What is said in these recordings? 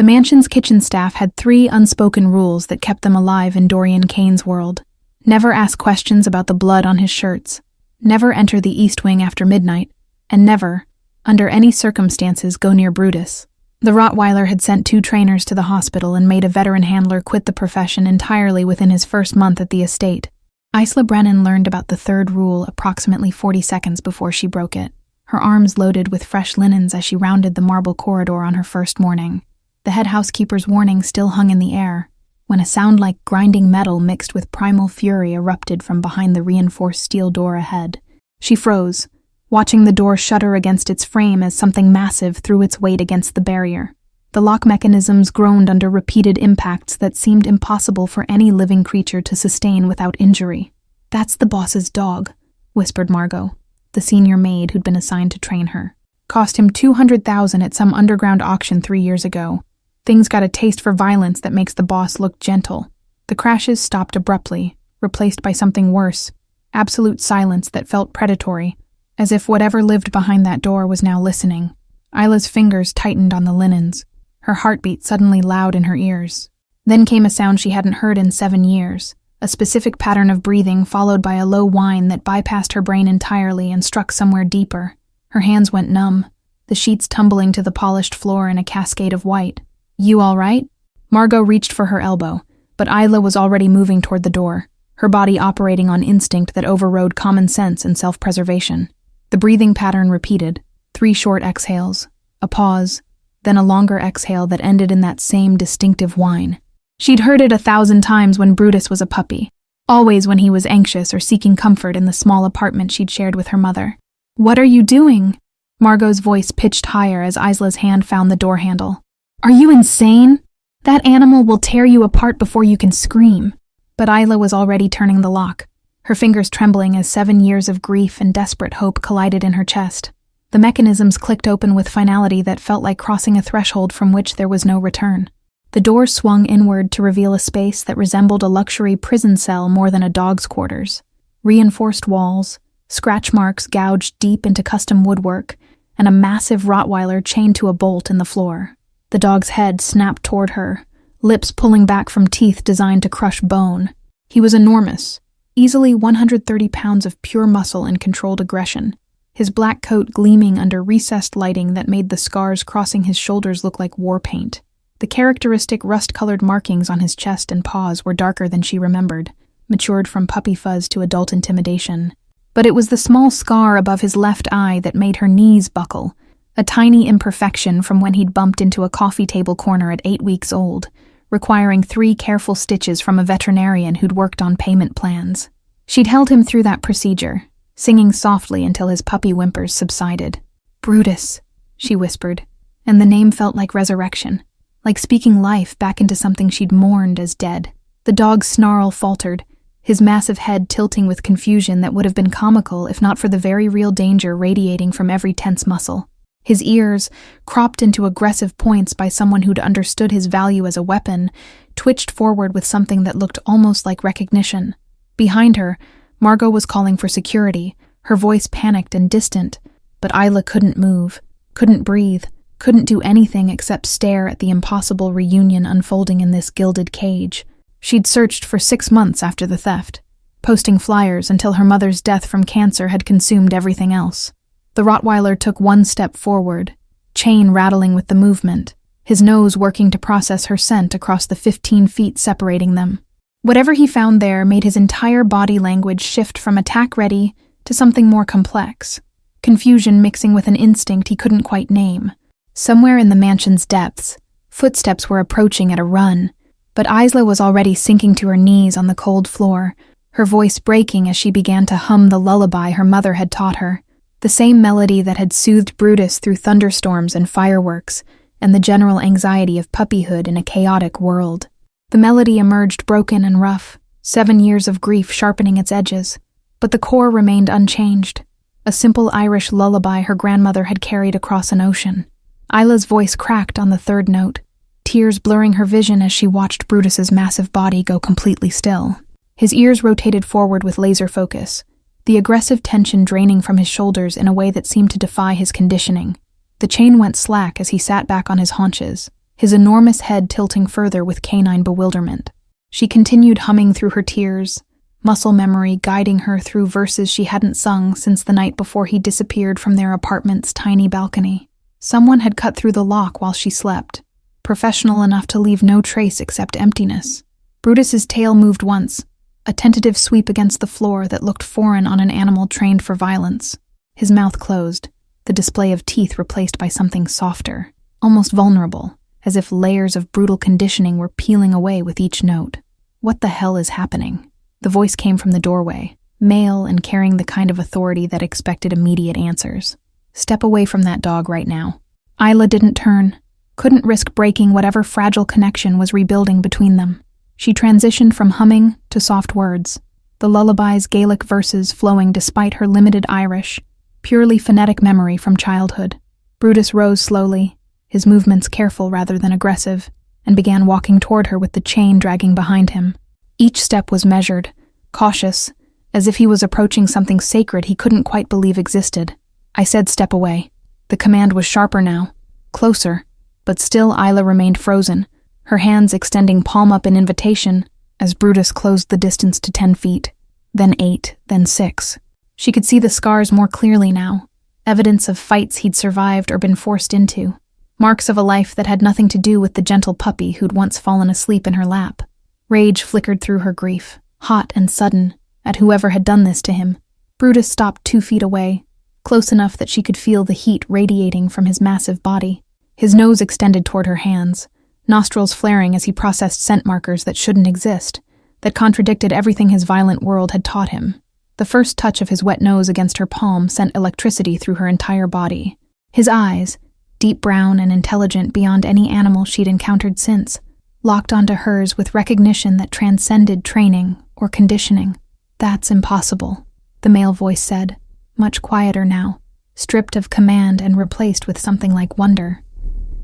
The mansion's kitchen staff had 3 unspoken rules that kept them alive in Dorian Kane's world. Never ask questions about the blood on his shirts, never enter the East Wing after midnight, and never, under any circumstances, go near Brutus. The Rottweiler had sent 2 trainers to the hospital and made a veteran handler quit the profession entirely within his first month at the estate. Isla Brennan learned about the 3rd rule approximately 40 seconds before she broke it, her arms loaded with fresh linens as she rounded the marble corridor on her first morning. The head housekeeper's warning still hung in the air, when a sound like grinding metal mixed with primal fury erupted from behind the reinforced steel door ahead. She froze, watching the door shudder against its frame as something massive threw its weight against the barrier. The lock mechanisms groaned under repeated impacts that seemed impossible for any living creature to sustain without injury. "That's the boss's dog," whispered Margot, the senior maid who'd been assigned to train her. "Cost him $200,000 at some underground auction 3 years ago. Things got a taste for violence that makes the boss look gentle." The crashes stopped abruptly, replaced by something worse, absolute silence that felt predatory, as if whatever lived behind that door was now listening. Isla's fingers tightened on the linens, her heartbeat suddenly loud in her ears. Then came a sound she hadn't heard in 7 years, a specific pattern of breathing followed by a low whine that bypassed her brain entirely and struck somewhere deeper. Her hands went numb, the sheets tumbling to the polished floor in a cascade of white. "You all right?" Margot reached for her elbow, but Isla was already moving toward the door, her body operating on instinct that overrode common sense and self-preservation. The breathing pattern repeated, 3 short exhales, a pause, then a longer exhale that ended in that same distinctive whine. She'd heard it 1,000 times when Brutus was a puppy, always when he was anxious or seeking comfort in the small apartment she'd shared with her mother. "What are you doing?" Margot's voice pitched higher as Isla's hand found the door handle. "Are you insane? That animal will tear you apart before you can scream." But Isla was already turning the lock, her fingers trembling as 7 years of grief and desperate hope collided in her chest. The mechanisms clicked open with finality that felt like crossing a threshold from which there was no return. The door swung inward to reveal a space that resembled a luxury prison cell more than a dog's quarters. Reinforced walls, scratch marks gouged deep into custom woodwork, and a massive Rottweiler chained to a bolt in the floor. The dog's head snapped toward her, lips pulling back from teeth designed to crush bone. He was enormous, easily 130 pounds of pure muscle and controlled aggression, his black coat gleaming under recessed lighting that made the scars crossing his shoulders look like war paint. The characteristic rust-colored markings on his chest and paws were darker than she remembered, matured from puppy fuzz to adult intimidation. But it was the small scar above his left eye that made her knees buckle, a tiny imperfection from when he'd bumped into a coffee table corner at 8 weeks old, requiring 3 careful stitches from a veterinarian who'd worked on payment plans. She'd held him through that procedure, singing softly until his puppy whimpers subsided. "Brutus," she whispered, and the name felt like resurrection, like speaking life back into something she'd mourned as dead. The dog's snarl faltered, his massive head tilting with confusion that would have been comical if not for the very real danger radiating from every tense muscle. His ears, cropped into aggressive points by someone who'd understood his value as a weapon, twitched forward with something that looked almost like recognition. Behind her, Margot was calling for security, her voice panicked and distant, but Isla couldn't move, couldn't breathe, couldn't do anything except stare at the impossible reunion unfolding in this gilded cage. She'd searched for 6 months after the theft, posting flyers until her mother's death from cancer had consumed everything else. The Rottweiler took 1 step forward, chain rattling with the movement, his nose working to process her scent across the 15 feet separating them. Whatever he found there made his entire body language shift from attack-ready to something more complex, confusion mixing with an instinct he couldn't quite name. Somewhere in the mansion's depths, footsteps were approaching at a run, but Isla was already sinking to her knees on the cold floor, her voice breaking as she began to hum the lullaby her mother had taught her, the same melody that had soothed Brutus through thunderstorms and fireworks and the general anxiety of puppyhood in a chaotic world. The melody emerged broken and rough, 7 years of grief sharpening its edges, but the core remained unchanged, a simple Irish lullaby her grandmother had carried across an ocean. Isla's voice cracked on the 3rd note, tears blurring her vision as she watched Brutus's massive body go completely still. His ears rotated forward with laser focus, the aggressive tension draining from his shoulders in a way that seemed to defy his conditioning. The chain went slack as he sat back on his haunches, his enormous head tilting further with canine bewilderment. She continued humming through her tears, muscle memory guiding her through verses she hadn't sung since the night before he disappeared from their apartment's tiny balcony. Someone had cut through the lock while she slept, professional enough to leave no trace except emptiness. Brutus's tail moved once, a tentative sweep against the floor that looked foreign on an animal trained for violence. His mouth closed, the display of teeth replaced by something softer, almost vulnerable, as if layers of brutal conditioning were peeling away with each note. What the hell is happening? The voice came from the doorway, male and carrying the kind of authority that expected immediate answers. Step away from that dog right now. Isla didn't turn, couldn't risk breaking whatever fragile connection was rebuilding between them. She transitioned from humming to soft words, the lullaby's Gaelic verses flowing despite her limited Irish, purely phonetic memory from childhood. Brutus rose slowly, his movements careful rather than aggressive, and began walking toward her with the chain dragging behind him. Each step was measured, cautious, as if he was approaching something sacred he couldn't quite believe existed. I said step away. The command was sharper now, closer, but still Isla remained frozen, her hands extending palm up in invitation as Brutus closed the distance to 10 feet, then 8, then 6. She could see the scars more clearly now, evidence of fights he'd survived or been forced into, marks of a life that had nothing to do with the gentle puppy who'd once fallen asleep in her lap. Rage flickered through her grief, hot and sudden, at whoever had done this to him. Brutus stopped 2 feet away, close enough that she could feel the heat radiating from his massive body. His nose extended toward her hands, nostrils flaring as he processed scent markers that shouldn't exist, that contradicted everything his violent world had taught him. The first touch of his wet nose against her palm sent electricity through her entire body. His eyes, deep brown and intelligent beyond any animal she'd encountered since, locked onto hers with recognition that transcended training or conditioning. "That's impossible," the male voice said, much quieter now, stripped of command and replaced with something like wonder.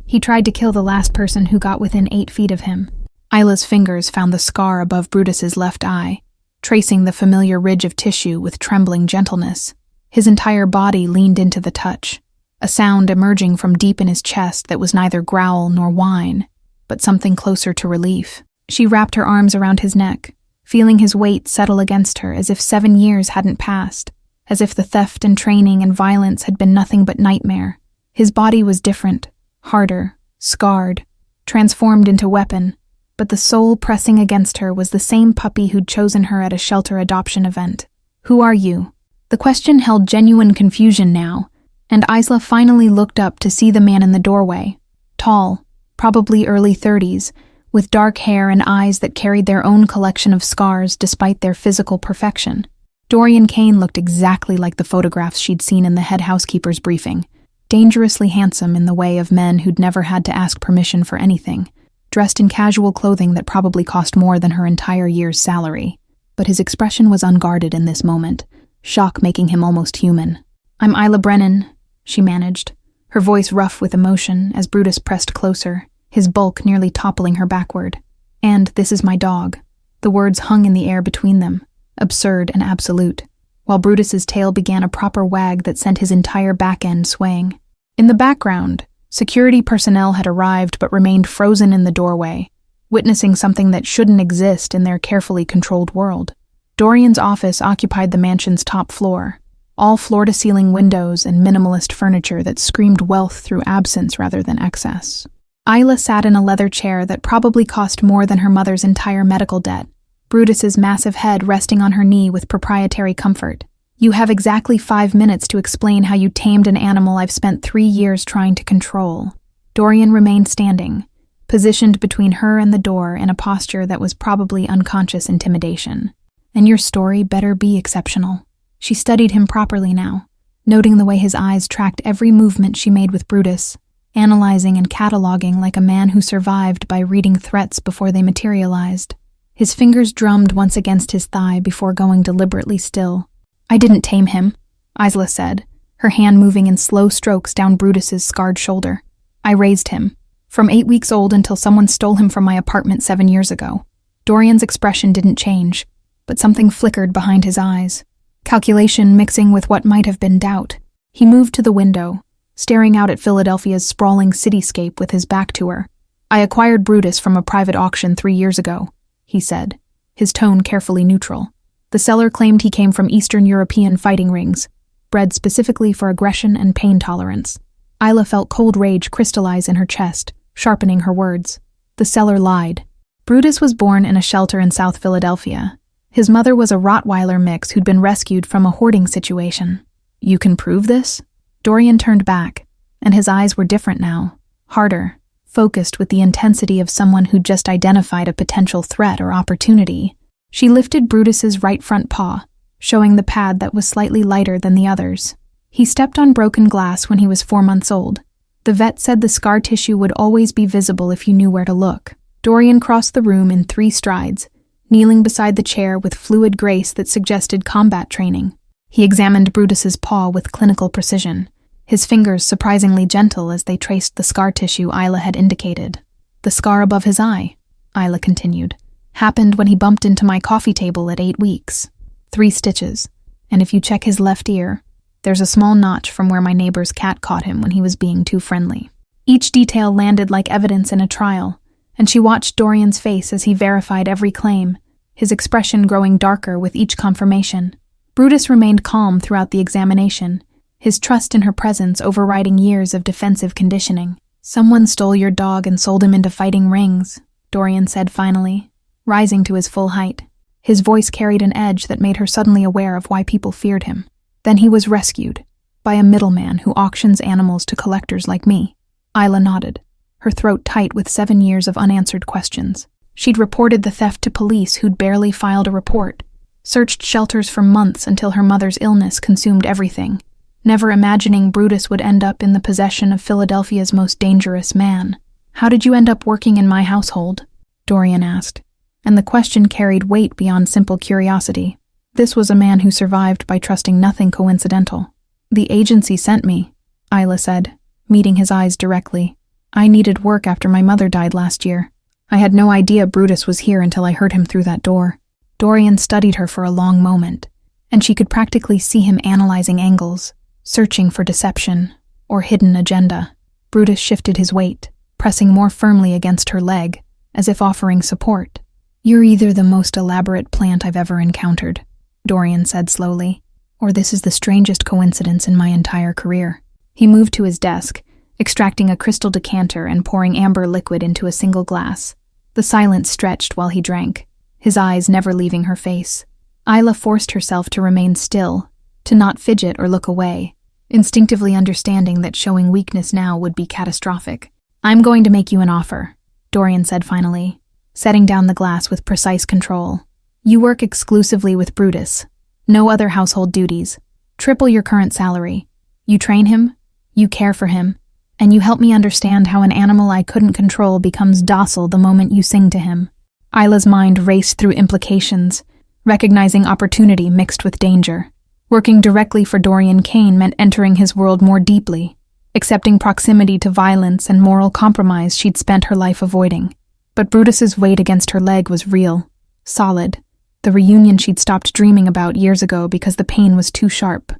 He tried to kill the last person who got within 8 feet of him. Isla's fingers found the scar above Brutus's left eye, tracing the familiar ridge of tissue with trembling gentleness. His entire body leaned into the touch, a sound emerging from deep in his chest that was neither growl nor whine, but something closer to relief. She wrapped her arms around his neck, feeling his weight settle against her as if 7 years hadn't passed, as if the theft and training and violence had been nothing but nightmare. His body was different, harder, scarred, transformed into weapon, but the soul pressing against her was the same puppy who'd chosen her at a shelter adoption event. "Who are you?" The question held genuine confusion now, and Isla finally looked up to see the man in the doorway, tall, probably early 30s, with dark hair and eyes that carried their own collection of scars despite their physical perfection. Dorian Kane looked exactly like the photographs she'd seen in the head housekeeper's briefing, dangerously handsome in the way of men who'd never had to ask permission for anything, dressed in casual clothing that probably cost more than her entire year's salary. But his expression was unguarded in this moment, shock making him almost human. "I'm Isla Brennan," she managed, her voice rough with emotion as Brutus pressed closer, his bulk nearly toppling her backward. "And this is my dog." The words hung in the air between them, absurd and absolute, while Brutus's tail began a proper wag that sent his entire back end swaying. In the background, security personnel had arrived but remained frozen in the doorway, witnessing something that shouldn't exist in their carefully controlled world. Dorian's office occupied the mansion's top floor, all floor-to-ceiling windows and minimalist furniture that screamed wealth through absence rather than excess. Isla sat in a leather chair that probably cost more than her mother's entire medical debt, Brutus's massive head resting on her knee with proprietary comfort. "You have exactly 5 minutes to explain how you tamed an animal I've spent 3 years trying to control." Dorian remained standing, positioned between her and the door in a posture that was probably unconscious intimidation. "And your story better be exceptional." She studied him properly now, noting the way his eyes tracked every movement she made with Brutus, analyzing and cataloging like a man who survived by reading threats before they materialized. His fingers drummed once against his thigh before going deliberately still. "I didn't tame him," Isla said, her hand moving in slow strokes down Brutus's scarred shoulder. "I raised him, from 8 weeks old until someone stole him from my apartment 7 years ago." Dorian's expression didn't change, but something flickered behind his eyes, calculation mixing with what might have been doubt. He moved to the window, staring out at Philadelphia's sprawling cityscape with his back to her, I acquired Brutus from a private auction 3 years ago, he said, his tone carefully neutral. The seller claimed he came from Eastern European fighting rings, bred specifically for aggression and pain tolerance. Isla felt cold rage crystallize in her chest, sharpening her words. The seller lied. Brutus was born in a shelter in South Philadelphia. His mother was a Rottweiler mix who'd been rescued from a hoarding situation. You can prove this? Dorian turned back, and his eyes were different now, harder, focused with the intensity of someone who'd just identified a potential threat or opportunity. She lifted Brutus's right front paw, showing the pad that was slightly lighter than the others. He stepped on broken glass when he was 4 months old. The vet said the scar tissue would always be visible if you knew where to look. Dorian crossed the room in 3 strides, kneeling beside the chair with fluid grace that suggested combat training. He examined Brutus's paw with clinical precision, his fingers surprisingly gentle as they traced the scar tissue Isla had indicated. The scar above his eye, Isla continued, happened when he bumped into my coffee table at 8 weeks. 3 stitches, and if you check his left ear, there's a small notch from where my neighbor's cat caught him when he was being too friendly. Each detail landed like evidence in a trial, and she watched Dorian's face as he verified every claim, his expression growing darker with each confirmation. Brutus remained calm throughout the examination, his trust in her presence overriding years of defensive conditioning. Someone stole your dog and sold him into fighting rings, Dorian said finally, rising to his full height. His voice carried an edge that made her suddenly aware of why people feared him. Then he was rescued, by a middleman who auctions animals to collectors like me. Isla nodded, her throat tight with 7 years of unanswered questions. She'd reported the theft to police who'd barely filed a report, searched shelters for months until her mother's illness consumed everything, never imagining Brutus would end up in the possession of Philadelphia's most dangerous man. How did you end up working in my household? Dorian asked, and the question carried weight beyond simple curiosity. This was a man who survived by trusting nothing coincidental. The agency sent me, Isla said, meeting his eyes directly. I needed work after my mother died last year. I had no idea Brutus was here until I heard him through that door. Dorian studied her for a long moment, and she could practically see him analyzing angles, searching for deception or hidden agenda. Brutus shifted his weight, pressing more firmly against her leg, as if offering support. You're either the most elaborate plant I've ever encountered, Dorian said slowly, or this is the strangest coincidence in my entire career. He moved to his desk, extracting a crystal decanter and pouring amber liquid into a single glass. The silence stretched while he drank, his eyes never leaving her face. Isla forced herself to remain still, to not fidget or look away, instinctively understanding that showing weakness now would be catastrophic. I'm going to make you an offer, Dorian said finally, setting down the glass with precise control. You work exclusively with Brutus. No other household duties. Triple your current salary. You train him, you care for him, and you help me understand how an animal I couldn't control becomes docile the moment you sing to him. Isla's mind raced through implications, recognizing opportunity mixed with danger. Working directly for Dorian Kane meant entering his world more deeply, accepting proximity to violence and moral compromise she'd spent her life avoiding. But Brutus's weight against her leg was real, solid, the reunion she'd stopped dreaming about years ago because the pain was too sharp.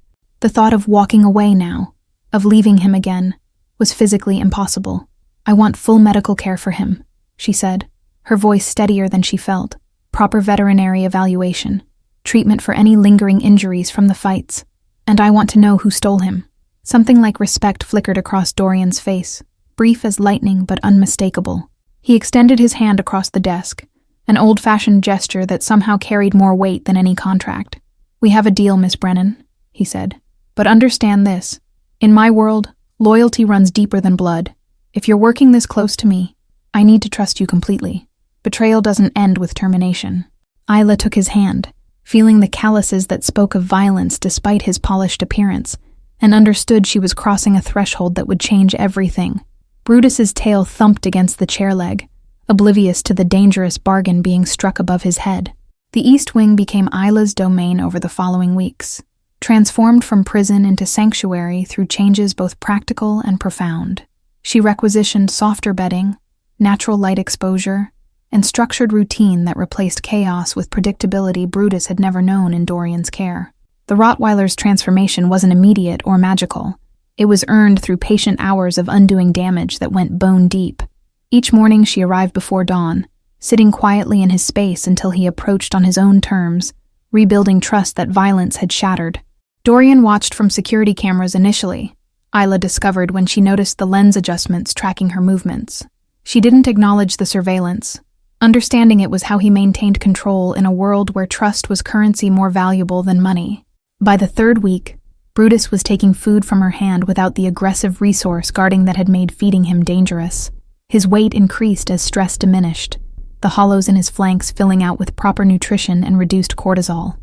The thought of walking away now, of leaving him again, was physically impossible. I want full medical care for him, she said, her voice steadier than she felt. Proper veterinary evaluation, treatment for any lingering injuries from the fights, and I want to know who stole him. Something like respect flickered across Dorian's face, brief as lightning but unmistakable. He extended his hand across the desk, an old-fashioned gesture that somehow carried more weight than any contract. We have a deal, Miss Brennan, he said. But understand this. In my world, loyalty runs deeper than blood. If you're working this close to me, I need to trust you completely. Betrayal doesn't end with termination. Isla took his hand, feeling the calluses that spoke of violence despite his polished appearance, and understood she was crossing a threshold that would change everything. Brutus's tail thumped against the chair leg, oblivious to the dangerous bargain being struck above his head. The East Wing became Isla's domain over the following weeks, transformed from prison into sanctuary through changes both practical and profound. She requisitioned softer bedding, natural light exposure, and structured routine that replaced chaos with predictability Brutus had never known in Dorian's care. The Rottweiler's transformation wasn't immediate or magical. It was earned through patient hours of undoing damage that went bone deep. Each morning she arrived before dawn, sitting quietly in his space until he approached on his own terms, rebuilding trust that violence had shattered. Dorian watched from security cameras initially, Isla discovered when she noticed the lens adjustments tracking her movements. She didn't acknowledge the surveillance, understanding it was how he maintained control in a world where trust was currency more valuable than money. By the third week, Brutus was taking food from her hand without the aggressive resource guarding that had made feeding him dangerous. His weight increased as stress diminished, the hollows in his flanks filling out with proper nutrition and reduced cortisol.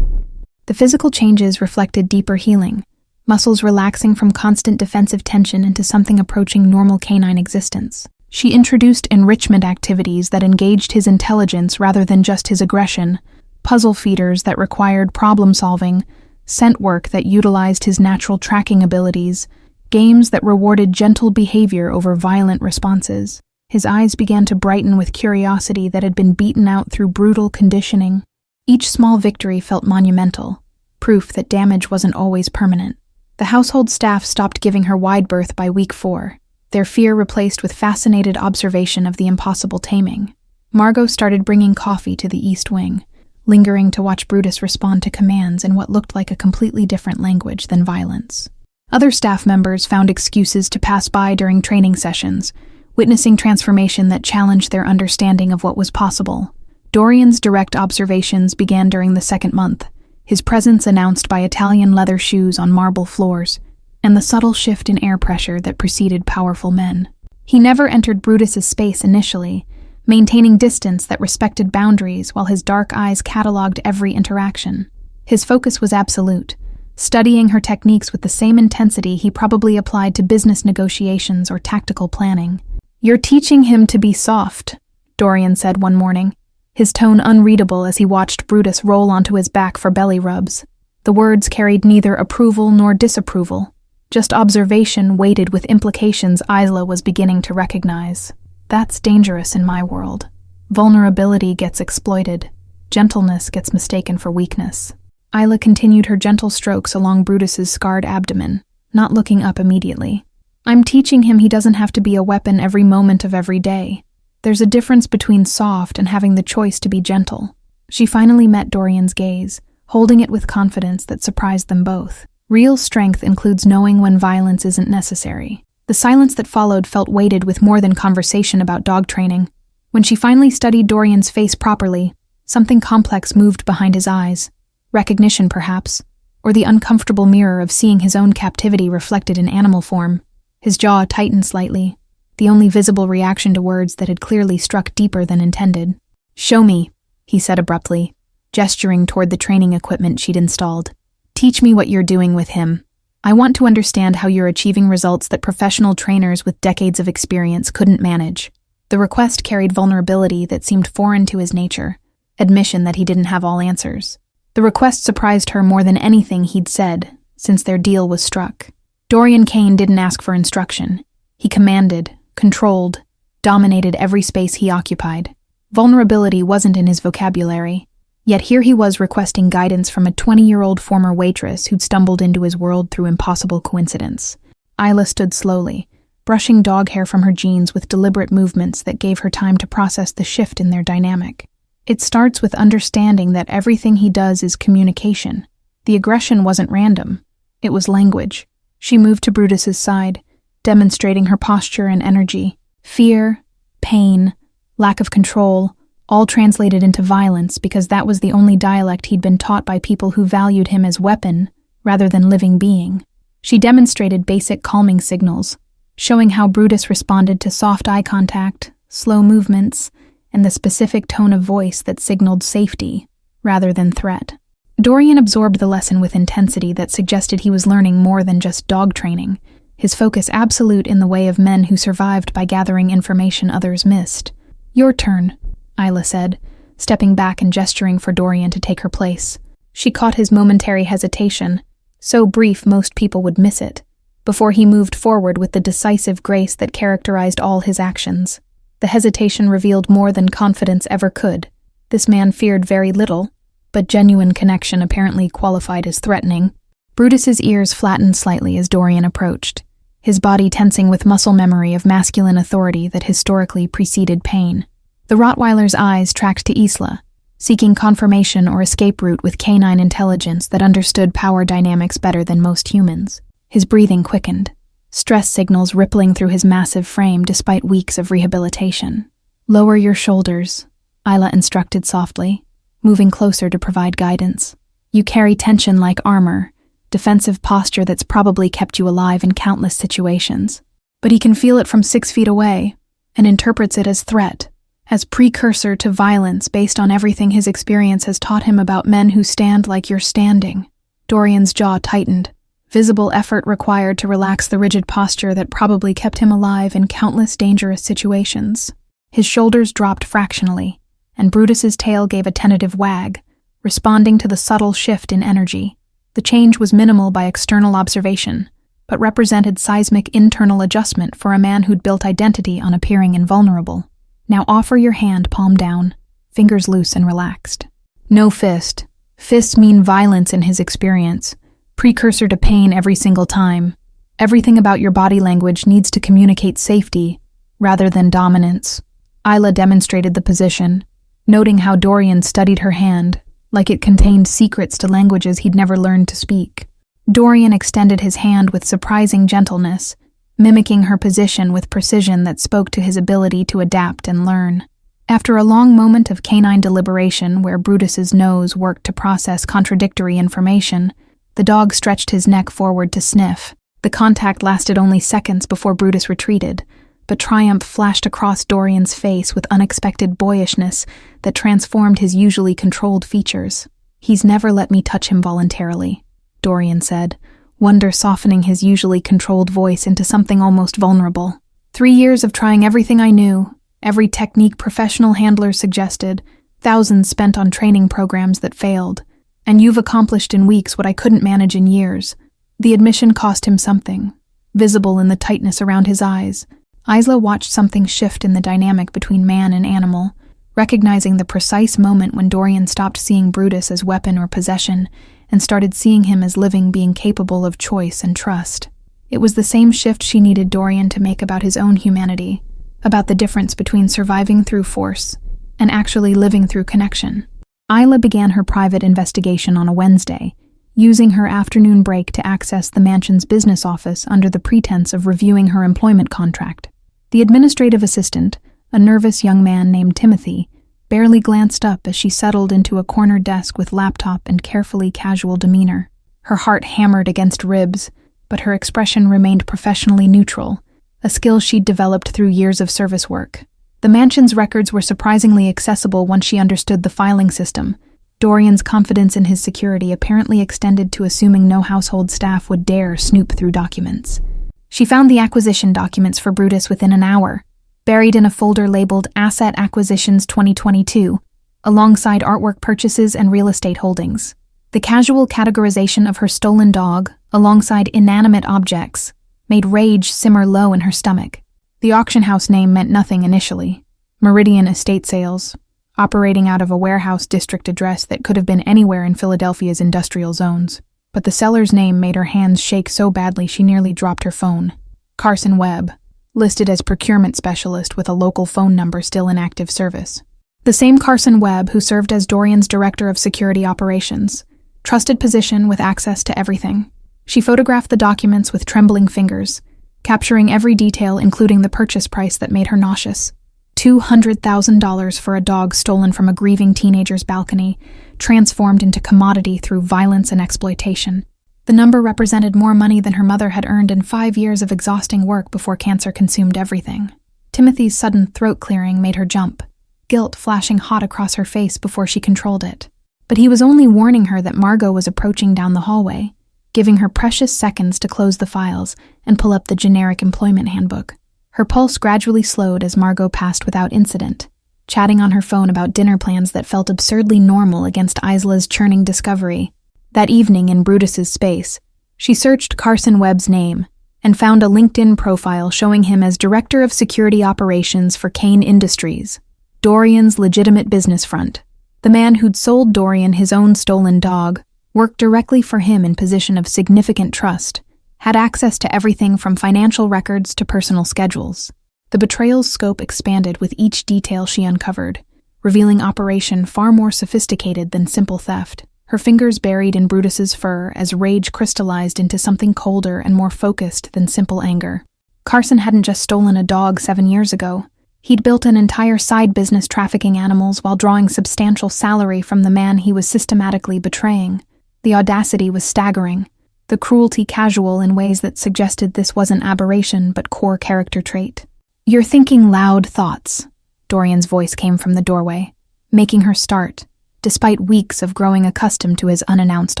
The physical changes reflected deeper healing, muscles relaxing from constant defensive tension into something approaching normal canine existence. She introduced enrichment activities that engaged his intelligence rather than just his aggression, puzzle feeders that required problem-solving, scent work that utilized his natural tracking abilities, games that rewarded gentle behavior over violent responses. His eyes began to brighten with curiosity that had been beaten out through brutal conditioning. Each small victory felt monumental, proof that damage wasn't always permanent. The household staff stopped giving her wide berth by week 4, their fear replaced with fascinated observation of the impossible taming. Margot started bringing coffee to the East Wing, lingering to watch Brutus respond to commands in what looked like a completely different language than violence. Other staff members found excuses to pass by during training sessions, witnessing transformation that challenged their understanding of what was possible. Dorian's direct observations began during the 2nd month, his presence announced by Italian leather shoes on marble floors, and the subtle shift in air pressure that preceded powerful men. He never entered Brutus's space initially, maintaining distance that respected boundaries while his dark eyes catalogued every interaction. His focus was absolute, studying her techniques with the same intensity he probably applied to business negotiations or tactical planning. "You're teaching him to be soft," Dorian said one morning, his tone unreadable as he watched Brutus roll onto his back for belly rubs. The words carried neither approval nor disapproval, just observation weighted with implications Isla was beginning to recognize. That's dangerous in my world. Vulnerability gets exploited. Gentleness gets mistaken for weakness. Isla continued her gentle strokes along Brutus's scarred abdomen, not looking up immediately. "I'm teaching him he doesn't have to be a weapon every moment of every day. There's a difference between soft and having the choice to be gentle." She finally met Dorian's gaze, holding it with confidence that surprised them both. Real strength includes knowing when violence isn't necessary. The silence that followed felt weighted with more than conversation about dog training. When she finally studied Dorian's face properly, something complex moved behind his eyes. Recognition, perhaps, or the uncomfortable mirror of seeing his own captivity reflected in animal form. His jaw tightened slightly, the only visible reaction to words that had clearly struck deeper than intended. "Show me," he said abruptly, gesturing toward the training equipment she'd installed. "Teach me what you're doing with him. I want to understand how you're achieving results that professional trainers with decades of experience couldn't manage." The request carried vulnerability that seemed foreign to his nature, admission that he didn't have all answers. The request surprised her more than anything he'd said since their deal was struck. Dorian Kane didn't ask for instruction. He commanded, controlled, dominated every space he occupied. Vulnerability wasn't in his vocabulary, yet here he was requesting guidance from a 20-year-old former waitress who'd stumbled into his world through impossible coincidence. Isla stood slowly, brushing dog hair from her jeans with deliberate movements that gave her time to process the shift in their dynamic. It starts with understanding that everything he does is communication. The aggression wasn't random. It was language. She moved to Brutus's side, demonstrating her posture and energy. Fear, pain, lack of control, all translated into violence because that was the only dialect he'd been taught by people who valued him as weapon rather than living being. She demonstrated basic calming signals, showing how Brutus responded to soft eye contact, slow movements, and the specific tone of voice that signaled safety rather than threat. Dorian absorbed the lesson with intensity that suggested he was learning more than just dog training, his focus absolute in the way of men who survived by gathering information others missed. "Your turn," Isla said, stepping back and gesturing for Dorian to take her place. She caught his momentary hesitation, so brief most people would miss it, before he moved forward with the decisive grace that characterized all his actions. The hesitation revealed more than confidence ever could. This man feared very little, but genuine connection apparently qualified as threatening. Brutus's ears flattened slightly as Dorian approached. his body tensing with muscle memory of masculine authority that historically preceded pain. The Rottweiler's eyes tracked to Isla, seeking confirmation or escape route with canine intelligence that understood power dynamics better than most humans. His breathing quickened, stress signals rippling through his massive frame despite weeks of rehabilitation. "Lower your shoulders," Isla instructed softly, moving closer to provide guidance. "You carry tension like armor, defensive posture that's probably kept you alive in countless situations." But he can feel it from 6 feet away and interprets it as threat, as precursor to violence based on everything his experience has taught him about men who stand like you're standing. Dorian's jaw tightened, visible effort required to relax the rigid posture that probably kept him alive in countless dangerous situations. His shoulders dropped fractionally, and Brutus's tail gave a tentative wag, responding to the subtle shift in energy. The change was minimal by external observation, but represented seismic internal adjustment for a man who'd built identity on appearing invulnerable. "Now offer your hand palm down, fingers loose and relaxed." No fist. Fists mean violence in his experience, precursor to pain every single time. Everything about your body language needs to communicate safety rather than dominance. Isla demonstrated the position, noting how Dorian studied her hand, like it contained secrets to languages he'd never learned to speak. Dorian extended his hand with surprising gentleness, mimicking her position with precision that spoke to his ability to adapt and learn. After a long moment of canine deliberation where Brutus's nose worked to process contradictory information, the dog stretched his neck forward to sniff. The contact lasted only seconds before Brutus retreated, but triumph flashed across Dorian's face with unexpected boyishness that transformed his usually controlled features. "He's never let me touch him voluntarily," Dorian said, wonder softening his usually controlled voice into something almost vulnerable. "3 years of trying everything I knew, every technique professional handlers suggested, thousands spent on training programs that failed, and you've accomplished in weeks what I couldn't manage in years." The admission cost him something, visible in the tightness around his eyes. Isla watched something shift in the dynamic between man and animal, recognizing the precise moment when Dorian stopped seeing Brutus as weapon or possession and started seeing him as living being capable of choice and trust. It was the same shift she needed Dorian to make about his own humanity, about the difference between surviving through force and actually living through connection. Isla began her private investigation on a Wednesday, using her afternoon break to access the mansion's business office under the pretense of reviewing her employment contract. The administrative assistant, a nervous young man named Timothy, barely glanced up as she settled into a corner desk with laptop and carefully casual demeanor. Her heart hammered against ribs, but her expression remained professionally neutral, a skill she'd developed through years of service work. The mansion's records were surprisingly accessible once she understood the filing system. Dorian's confidence in his security apparently extended to assuming no household staff would dare snoop through documents. She found the acquisition documents for Brutus within an hour, buried in a folder labeled Asset Acquisitions 2022, alongside artwork purchases and real estate holdings. The casual categorization of her stolen dog, alongside inanimate objects, made rage simmer low in her stomach. The auction house name meant nothing initially. Meridian Estate Sales, operating out of a warehouse district address that could have been anywhere in Philadelphia's industrial zones. But the seller's name made her hands shake so badly she nearly dropped her phone. Carson Webb, listed as procurement specialist with a local phone number still in active service. The same Carson Webb who served as Dorian's director of security operations. Trusted position with access to everything. She photographed the documents with trembling fingers, capturing every detail including the purchase price that made her nauseous. $200,000 for a dog stolen from a grieving teenager's balcony, transformed into commodity through violence and exploitation. The number represented more money than her mother had earned in 5 years of exhausting work before cancer consumed everything. Timothy's sudden throat clearing made her jump, guilt flashing hot across her face before she controlled it. But he was only warning her that Margot was approaching down the hallway, giving her precious seconds to close the files and pull up the generic employment handbook. Her pulse gradually slowed as Margot passed without incident, chatting on her phone about dinner plans that felt absurdly normal against Isla's churning discovery. That evening in Brutus's space, she searched Carson Webb's name and found a LinkedIn profile showing him as Director of Security Operations for Kane Industries, Dorian's legitimate business front. The man who'd sold Dorian his own stolen dog worked directly for him in position of significant trust, had access to everything from financial records to personal schedules. The betrayal's scope expanded with each detail she uncovered, revealing operation far more sophisticated than simple theft. Her fingers buried in Brutus's fur as rage crystallized into something colder and more focused than simple anger. Carson hadn't just stolen a dog 7 years ago. He'd built an entire side business trafficking animals while drawing substantial salary from the man he was systematically betraying. The audacity was staggering, the cruelty casual in ways that suggested this wasn't aberration but core character trait. "You're thinking loud thoughts," Dorian's voice came from the doorway, making her start, despite weeks of growing accustomed to his unannounced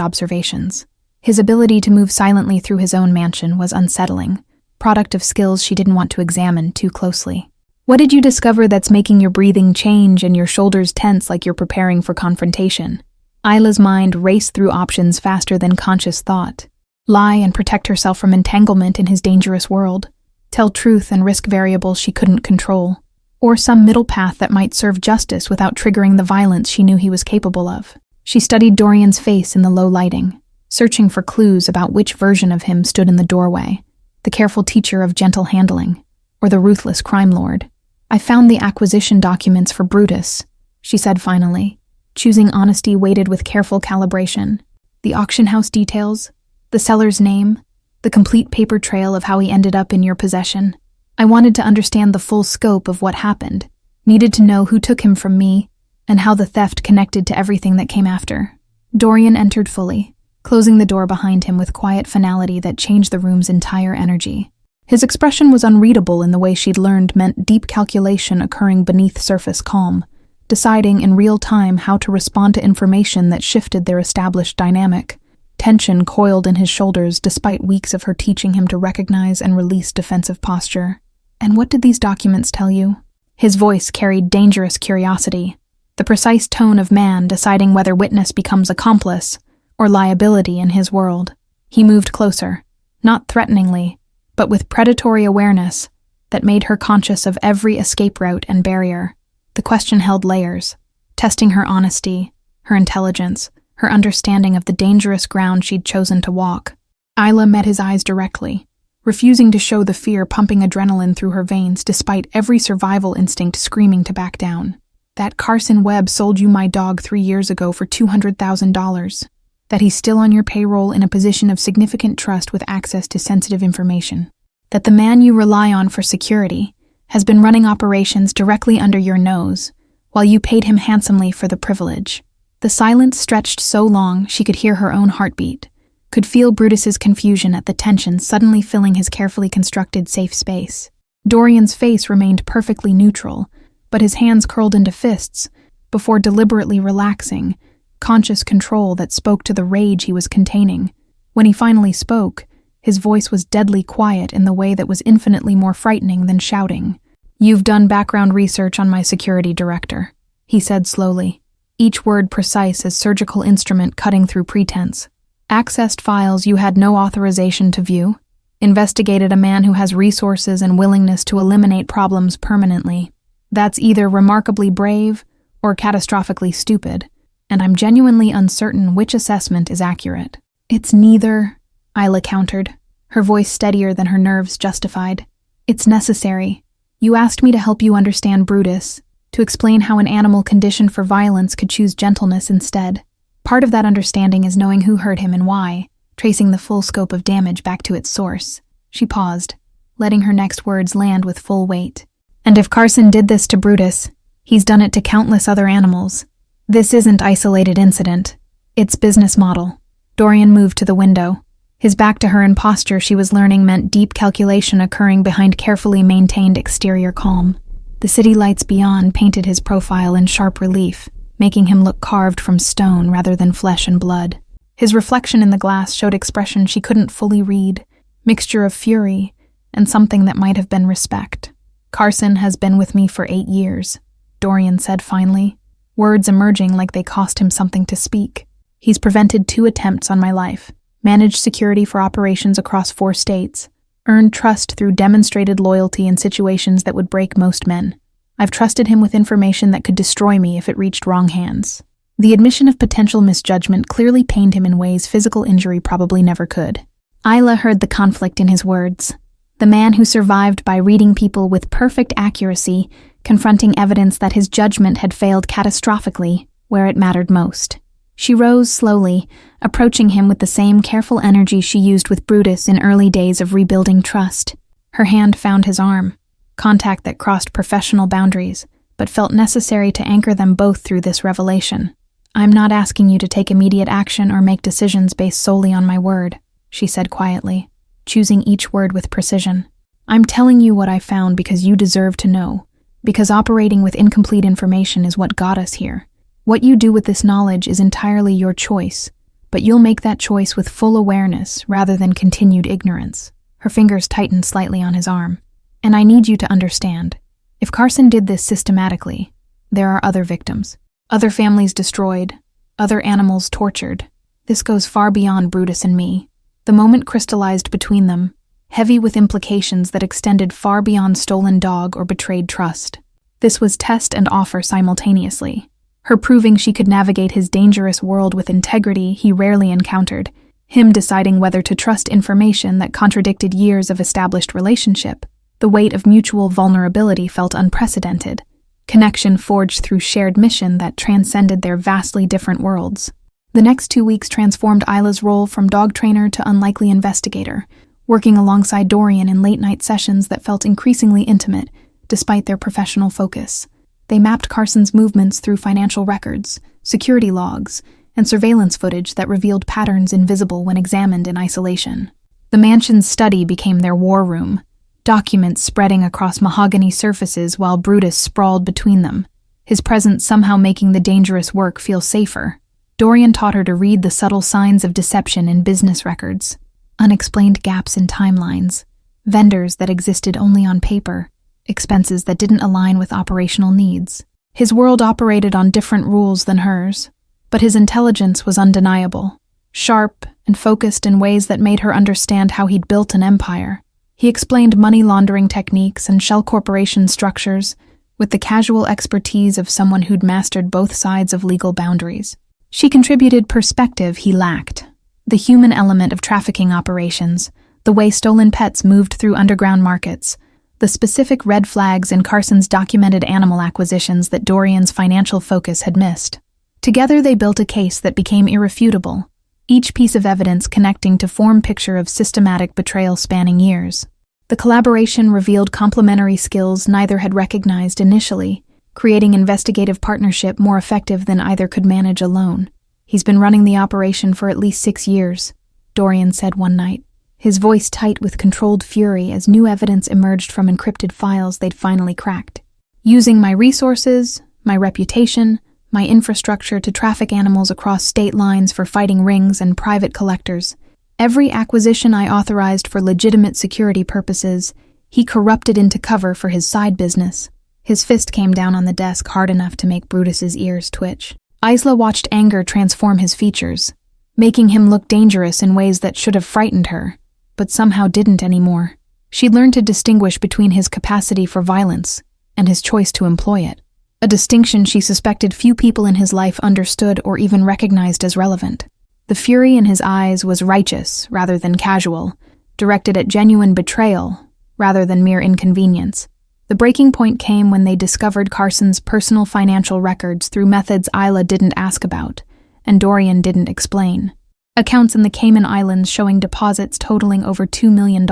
observations. His ability to move silently through his own mansion was unsettling, product of skills she didn't want to examine too closely. "What did you discover that's making your breathing change and your shoulders tense like you're preparing for confrontation?" Isla's mind raced through options faster than conscious thought. Lie and protect herself from entanglement in his dangerous world. Tell truth and risk variables she couldn't control. Or some middle path that might serve justice without triggering the violence she knew he was capable of. She studied Dorian's face in the low lighting, searching for clues about which version of him stood in the doorway, the careful teacher of gentle handling, or the ruthless crime lord. "I found the acquisition documents for Brutus," she said finally, choosing honesty weighted with careful calibration. "The auction house details, the seller's name, the complete paper trail of how he ended up in your possession. I wanted to understand the full scope of what happened, needed to know who took him from me, and how the theft connected to everything that came after." Dorian entered fully, closing the door behind him with quiet finality that changed the room's entire energy. His expression was unreadable in the way she'd learned meant deep calculation occurring beneath surface calm, deciding in real time how to respond to information that shifted their established dynamic. Tension coiled in his shoulders despite weeks of her teaching him to recognize and release defensive posture. "And what did these documents tell you?" His voice carried dangerous curiosity, the precise tone of man deciding whether witness becomes accomplice or liability in his world. He moved closer, not threateningly, but with predatory awareness that made her conscious of every escape route and barrier. The question held layers, testing her honesty, her intelligence, her understanding of the dangerous ground she'd chosen to walk. Isla met his eyes directly, refusing to show the fear pumping adrenaline through her veins despite every survival instinct screaming to back down. "That Carson Webb sold you my dog 3 years ago for $200,000. That he's still on your payroll in a position of significant trust with access to sensitive information. That the man you rely on for security has been running operations directly under your nose, while you paid him handsomely for the privilege." The silence stretched so long she could hear her own heartbeat, could feel Brutus's confusion at the tension suddenly filling his carefully constructed safe space. Dorian's face remained perfectly neutral, but his hands curled into fists before deliberately relaxing, conscious control that spoke to the rage he was containing. When he finally spoke, his voice was deadly quiet in the way that was infinitely more frightening than shouting. "You've done background research on my security director," he said slowly, each word precise as surgical instrument cutting through pretense. "Accessed files you had no authorization to view. Investigated a man who has resources and willingness to eliminate problems permanently. That's either remarkably brave or catastrophically stupid, and I'm genuinely uncertain which assessment is accurate." "It's neither," Isla countered, her voice steadier than her nerves justified. "It's necessary. You asked me to help you understand Brutus, to explain how an animal conditioned for violence could choose gentleness instead. Part of that understanding is knowing who hurt him and why, tracing the full scope of damage back to its source." She paused, letting her next words land with full weight. "And if Carson did this to Brutus, he's done it to countless other animals. This isn't isolated incident. It's business model." Dorian moved to the window. His back to her and posture she was learning meant deep calculation occurring behind carefully maintained exterior calm. The city lights beyond painted his profile in sharp relief, making him look carved from stone rather than flesh and blood. His reflection in the glass showed expression she couldn't fully read, mixture of fury and something that might have been respect. "Carson has been with me for 8 years, Dorian said finally, words emerging like they cost him something to speak. "He's prevented 2 attempts on my life, managed security for operations across 4 states, earned trust through demonstrated loyalty in situations that would break most men. I've trusted him with information that could destroy me if it reached wrong hands." The admission of potential misjudgment clearly pained him in ways physical injury probably never could. Isla heard the conflict in his words. The man who survived by reading people with perfect accuracy, confronting evidence that his judgment had failed catastrophically where it mattered most. She rose slowly, approaching him with the same careful energy she used with Brutus in early days of rebuilding trust. Her hand found his arm, contact that crossed professional boundaries, but felt necessary to anchor them both through this revelation. "I'm not asking you to take immediate action or make decisions based solely on my word," she said quietly, choosing each word with precision. "I'm telling you what I found because you deserve to know, because operating with incomplete information is what got us here. What you do with this knowledge is entirely your choice, but you'll make that choice with full awareness rather than continued ignorance." Her fingers tightened slightly on his arm. "And I need you to understand, if Carson did this systematically, there are other victims. Other families destroyed, other animals tortured. This goes far beyond Brutus and me." The moment crystallized between them, heavy with implications that extended far beyond stolen dog or betrayed trust. This was test and offer simultaneously. Her proving she could navigate his dangerous world with integrity he rarely encountered, him deciding whether to trust information that contradicted years of established relationship. The weight of mutual vulnerability felt unprecedented. Connection forged through shared mission that transcended their vastly different worlds. The next 2 weeks transformed Isla's role from dog trainer to unlikely investigator, working alongside Dorian in late-night sessions that felt increasingly intimate, despite their professional focus. They mapped Carson's movements through financial records, security logs, and surveillance footage that revealed patterns invisible when examined in isolation. The mansion's study became their war room, documents spreading across mahogany surfaces while Brutus sprawled between them, his presence somehow making the dangerous work feel safer. Dorian taught her to read the subtle signs of deception in business records, unexplained gaps in timelines, vendors that existed only on paper, expenses that didn't align with operational needs. His world operated on different rules than hers, but his intelligence was undeniable, sharp and focused in ways that made her understand how he'd built an empire. He explained money laundering techniques and shell corporation structures with the casual expertise of someone who'd mastered both sides of legal boundaries. She contributed perspective he lacked, the human element of trafficking operations, the way stolen pets moved through underground markets, the specific red flags in Carson's documented animal acquisitions that Dorian's financial focus had missed. Together they built a case that became irrefutable, each piece of evidence connecting to form picture of systematic betrayal spanning years. The collaboration revealed complementary skills neither had recognized initially, creating investigative partnership more effective than either could manage alone. "He's been running the operation for at least 6 years, Dorian said one night, his voice tight with controlled fury as new evidence emerged from encrypted files they'd finally cracked. "Using my resources, my reputation, my infrastructure to traffic animals across state lines for fighting rings and private collectors. Every acquisition I authorized for legitimate security purposes, he corrupted into cover for his side business." His fist came down on the desk hard enough to make Brutus's ears twitch. Isla watched anger transform his features, making him look dangerous in ways that should have frightened her, but somehow didn't anymore. She'd learned to distinguish between his capacity for violence and his choice to employ it, a distinction she suspected few people in his life understood or even recognized as relevant. The fury in his eyes was righteous rather than casual, directed at genuine betrayal rather than mere inconvenience. The breaking point came when they discovered Carson's personal financial records through methods Isla didn't ask about, and Dorian didn't explain. Accounts in the Cayman Islands showing deposits totaling over $2 million,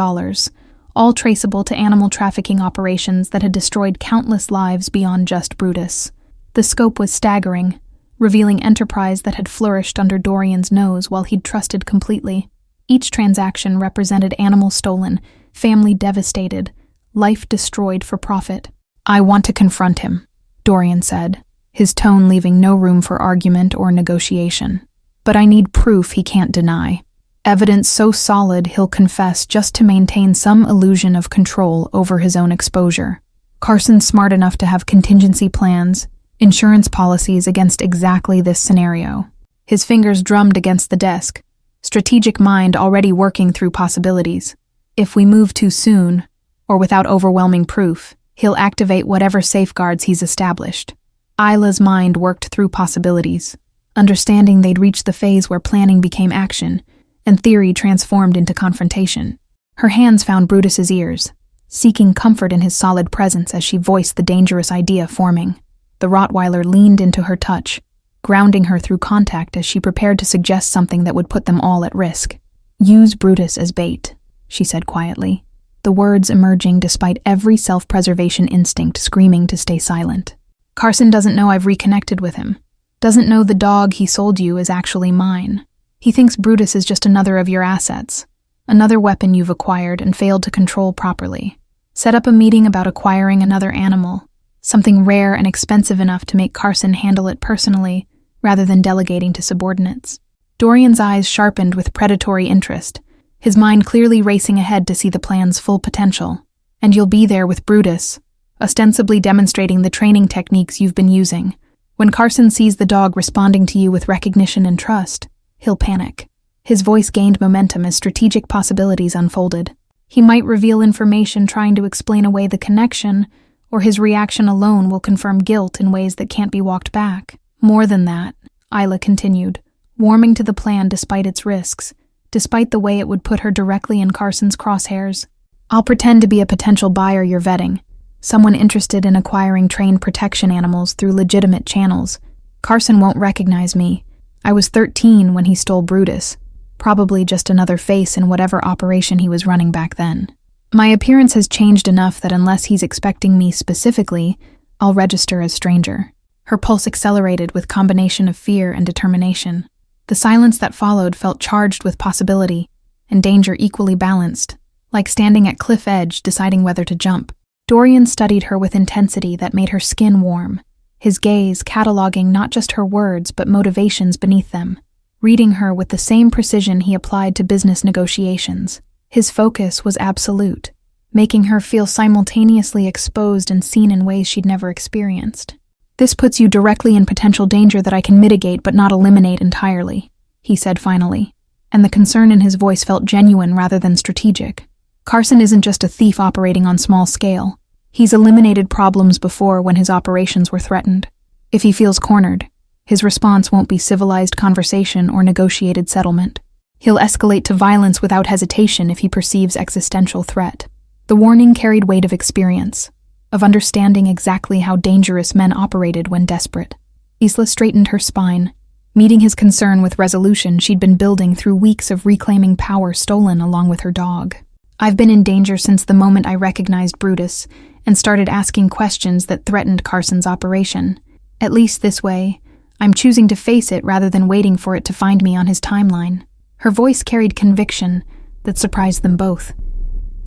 all traceable to animal trafficking operations that had destroyed countless lives beyond just Brutus. The scope was staggering, revealing enterprise that had flourished under Dorian's nose while he'd trusted completely. Each transaction represented animal stolen, family devastated, life destroyed for profit. "I want to confront him," Dorian said, his tone leaving no room for argument or negotiation. "But I need proof he can't deny. Evidence so solid he'll confess just to maintain some illusion of control over his own exposure. Carson's smart enough to have contingency plans, insurance policies against exactly this scenario." His fingers drummed against the desk, strategic mind already working through possibilities. If we move too soon, or without overwhelming proof, he'll activate whatever safeguards he's established. Isla's mind worked through possibilities, understanding they'd reached the phase where planning became action, and theory transformed into confrontation. Her hands found Brutus's ears, seeking comfort in his solid presence as she voiced the dangerous idea forming. The Rottweiler leaned into her touch, grounding her through contact as she prepared to suggest something that would put them all at risk. "Use Brutus as bait," she said quietly, the words emerging despite every self-preservation instinct screaming to stay silent. "Carson doesn't know I've reconnected with him. Doesn't know the dog he sold you is actually mine. He thinks Brutus is just another of your assets, another weapon you've acquired and failed to control properly. Set up a meeting about acquiring another animal, something rare and expensive enough to make Carson handle it personally rather than delegating to subordinates." Dorian's eyes sharpened with predatory interest, his mind clearly racing ahead to see the plan's full potential. "And you'll be there with Brutus, ostensibly demonstrating the training techniques you've been using. When Carson sees the dog responding to you with recognition and trust, he'll panic." His voice gained momentum as strategic possibilities unfolded. He might reveal information trying to explain away the connection, or his reaction alone will confirm guilt in ways that can't be walked back. "More than that," Isla continued, warming to the plan despite its risks, despite the way it would put her directly in Carson's crosshairs. "I'll pretend to be a potential buyer you're vetting, someone interested in acquiring trained protection animals through legitimate channels. Carson won't recognize me. I was 13 when he stole Brutus, probably just another face in whatever operation he was running back then. My appearance has changed enough that unless he's expecting me specifically, I'll register as stranger." Her pulse accelerated with combination of fear and determination. The silence that followed felt charged with possibility and danger equally balanced, like standing at cliff edge deciding whether to jump. Dorian studied her with intensity that made her skin warm, his gaze cataloging not just her words but motivations beneath them, reading her with the same precision he applied to business negotiations. His focus was absolute, making her feel simultaneously exposed and seen in ways she'd never experienced. "This puts you directly in potential danger that I can mitigate but not eliminate entirely," he said finally, and the concern in his voice felt genuine rather than strategic. "Carson isn't just a thief operating on small scale. He's eliminated problems before when his operations were threatened. If he feels cornered, his response won't be civilized conversation or negotiated settlement. He'll escalate to violence without hesitation if he perceives existential threat." The warning carried weight of experience, of understanding exactly how dangerous men operated when desperate. Isla straightened her spine, meeting his concern with resolution she'd been building through weeks of reclaiming power stolen along with her dog. "I've been in danger since the moment I recognized Brutus and started asking questions that threatened Carson's operation. At least this way, I'm choosing to face it rather than waiting for it to find me on his timeline." Her voice carried conviction that surprised them both.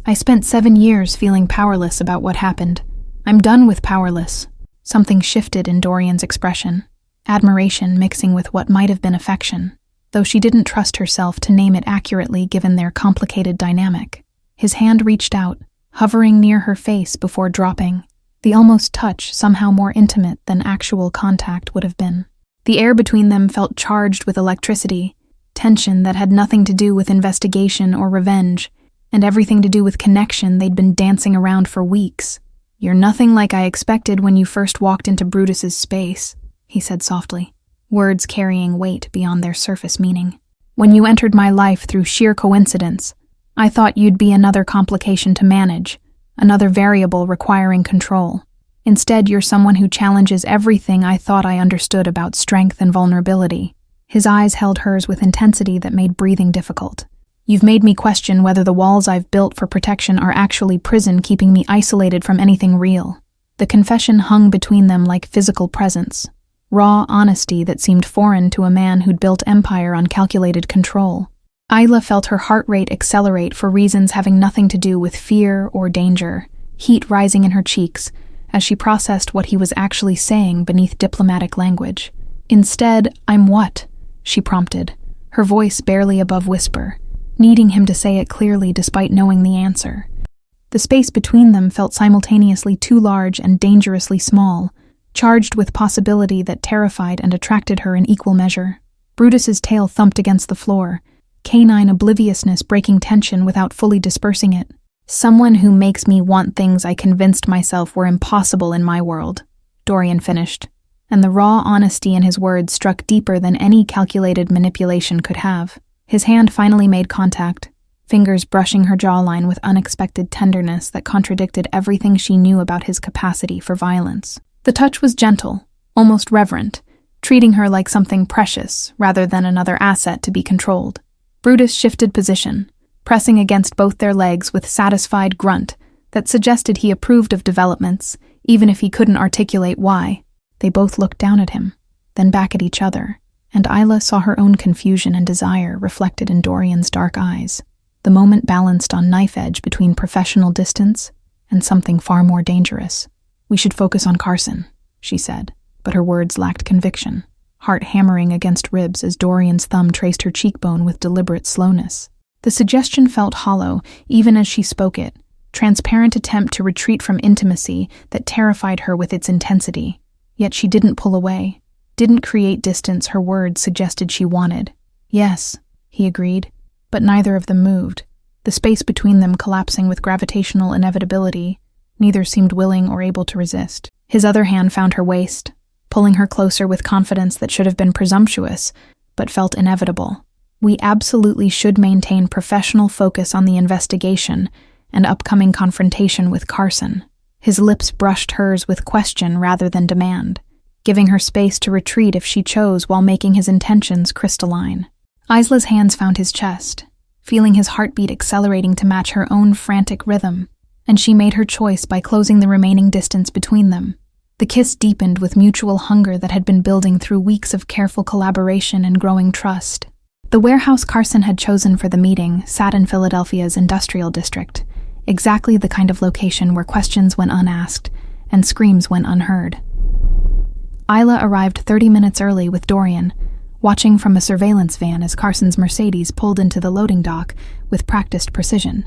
"I spent 7 years feeling powerless about what happened. I'm done with powerless." Something shifted in Dorian's expression, admiration mixing with what might have been affection, though she didn't trust herself to name it accurately given their complicated dynamic. His hand reached out, hovering near her face before dropping, the almost touch somehow more intimate than actual contact would have been. The air between them felt charged with electricity, tension that had nothing to do with investigation or revenge, and everything to do with connection they'd been dancing around for weeks. "You're nothing like I expected when you first walked into Brutus's space," he said softly, words carrying weight beyond their surface meaning. "When you entered my life through sheer coincidence, I thought you'd be another complication to manage, another variable requiring control. Instead, you're someone who challenges everything I thought I understood about strength and vulnerability." His eyes held hers with intensity that made breathing difficult. "You've made me question whether the walls I've built for protection are actually prison keeping me isolated from anything real." The confession hung between them like physical presence, raw honesty that seemed foreign to a man who'd built empire on calculated control. Isla felt her heart rate accelerate for reasons having nothing to do with fear or danger, heat rising in her cheeks as she processed what he was actually saying beneath diplomatic language. "Instead, I'm what?" she prompted, her voice barely above whisper, needing him to say it clearly despite knowing the answer. The space between them felt simultaneously too large and dangerously small, charged with possibility that terrified and attracted her in equal measure. Brutus's tail thumped against the floor, canine obliviousness breaking tension without fully dispersing it. "Someone who makes me want things I convinced myself were impossible in my world," Dorian finished, and the raw honesty in his words struck deeper than any calculated manipulation could have. His hand finally made contact, fingers brushing her jawline with unexpected tenderness that contradicted everything she knew about his capacity for violence. The touch was gentle, almost reverent, treating her like something precious rather than another asset to be controlled. Brutus shifted position, pressing against both their legs with satisfied grunt that suggested he approved of developments, even if he couldn't articulate why. They both looked down at him, then back at each other, and Isla saw her own confusion and desire reflected in Dorian's dark eyes. The moment balanced on knife edge between professional distance and something far more dangerous. "We should focus on Carson," she said, but her words lacked conviction, heart hammering against ribs as Dorian's thumb traced her cheekbone with deliberate slowness. The suggestion felt hollow, even as she spoke it, transparent attempt to retreat from intimacy that terrified her with its intensity. Yet she didn't pull away, didn't create distance her words suggested she wanted. "Yes," he agreed, but neither of them moved, the space between them collapsing with gravitational inevitability. Neither seemed willing or able to resist. His other hand found her waist, pulling her closer with confidence that should have been presumptuous, but felt inevitable. "We absolutely should maintain professional focus on the investigation and upcoming confrontation with Carson." His lips brushed hers with question rather than demand, giving her space to retreat if she chose while making his intentions crystalline. Isla's hands found his chest, feeling his heartbeat accelerating to match her own frantic rhythm, and she made her choice by closing the remaining distance between them. The kiss deepened with mutual hunger that had been building through weeks of careful collaboration and growing trust. The warehouse Carson had chosen for the meeting sat in Philadelphia's industrial district, exactly the kind of location where questions went unasked and screams went unheard. Isla arrived 30 minutes early with Dorian, watching from a surveillance van as Carson's Mercedes pulled into the loading dock with practiced precision.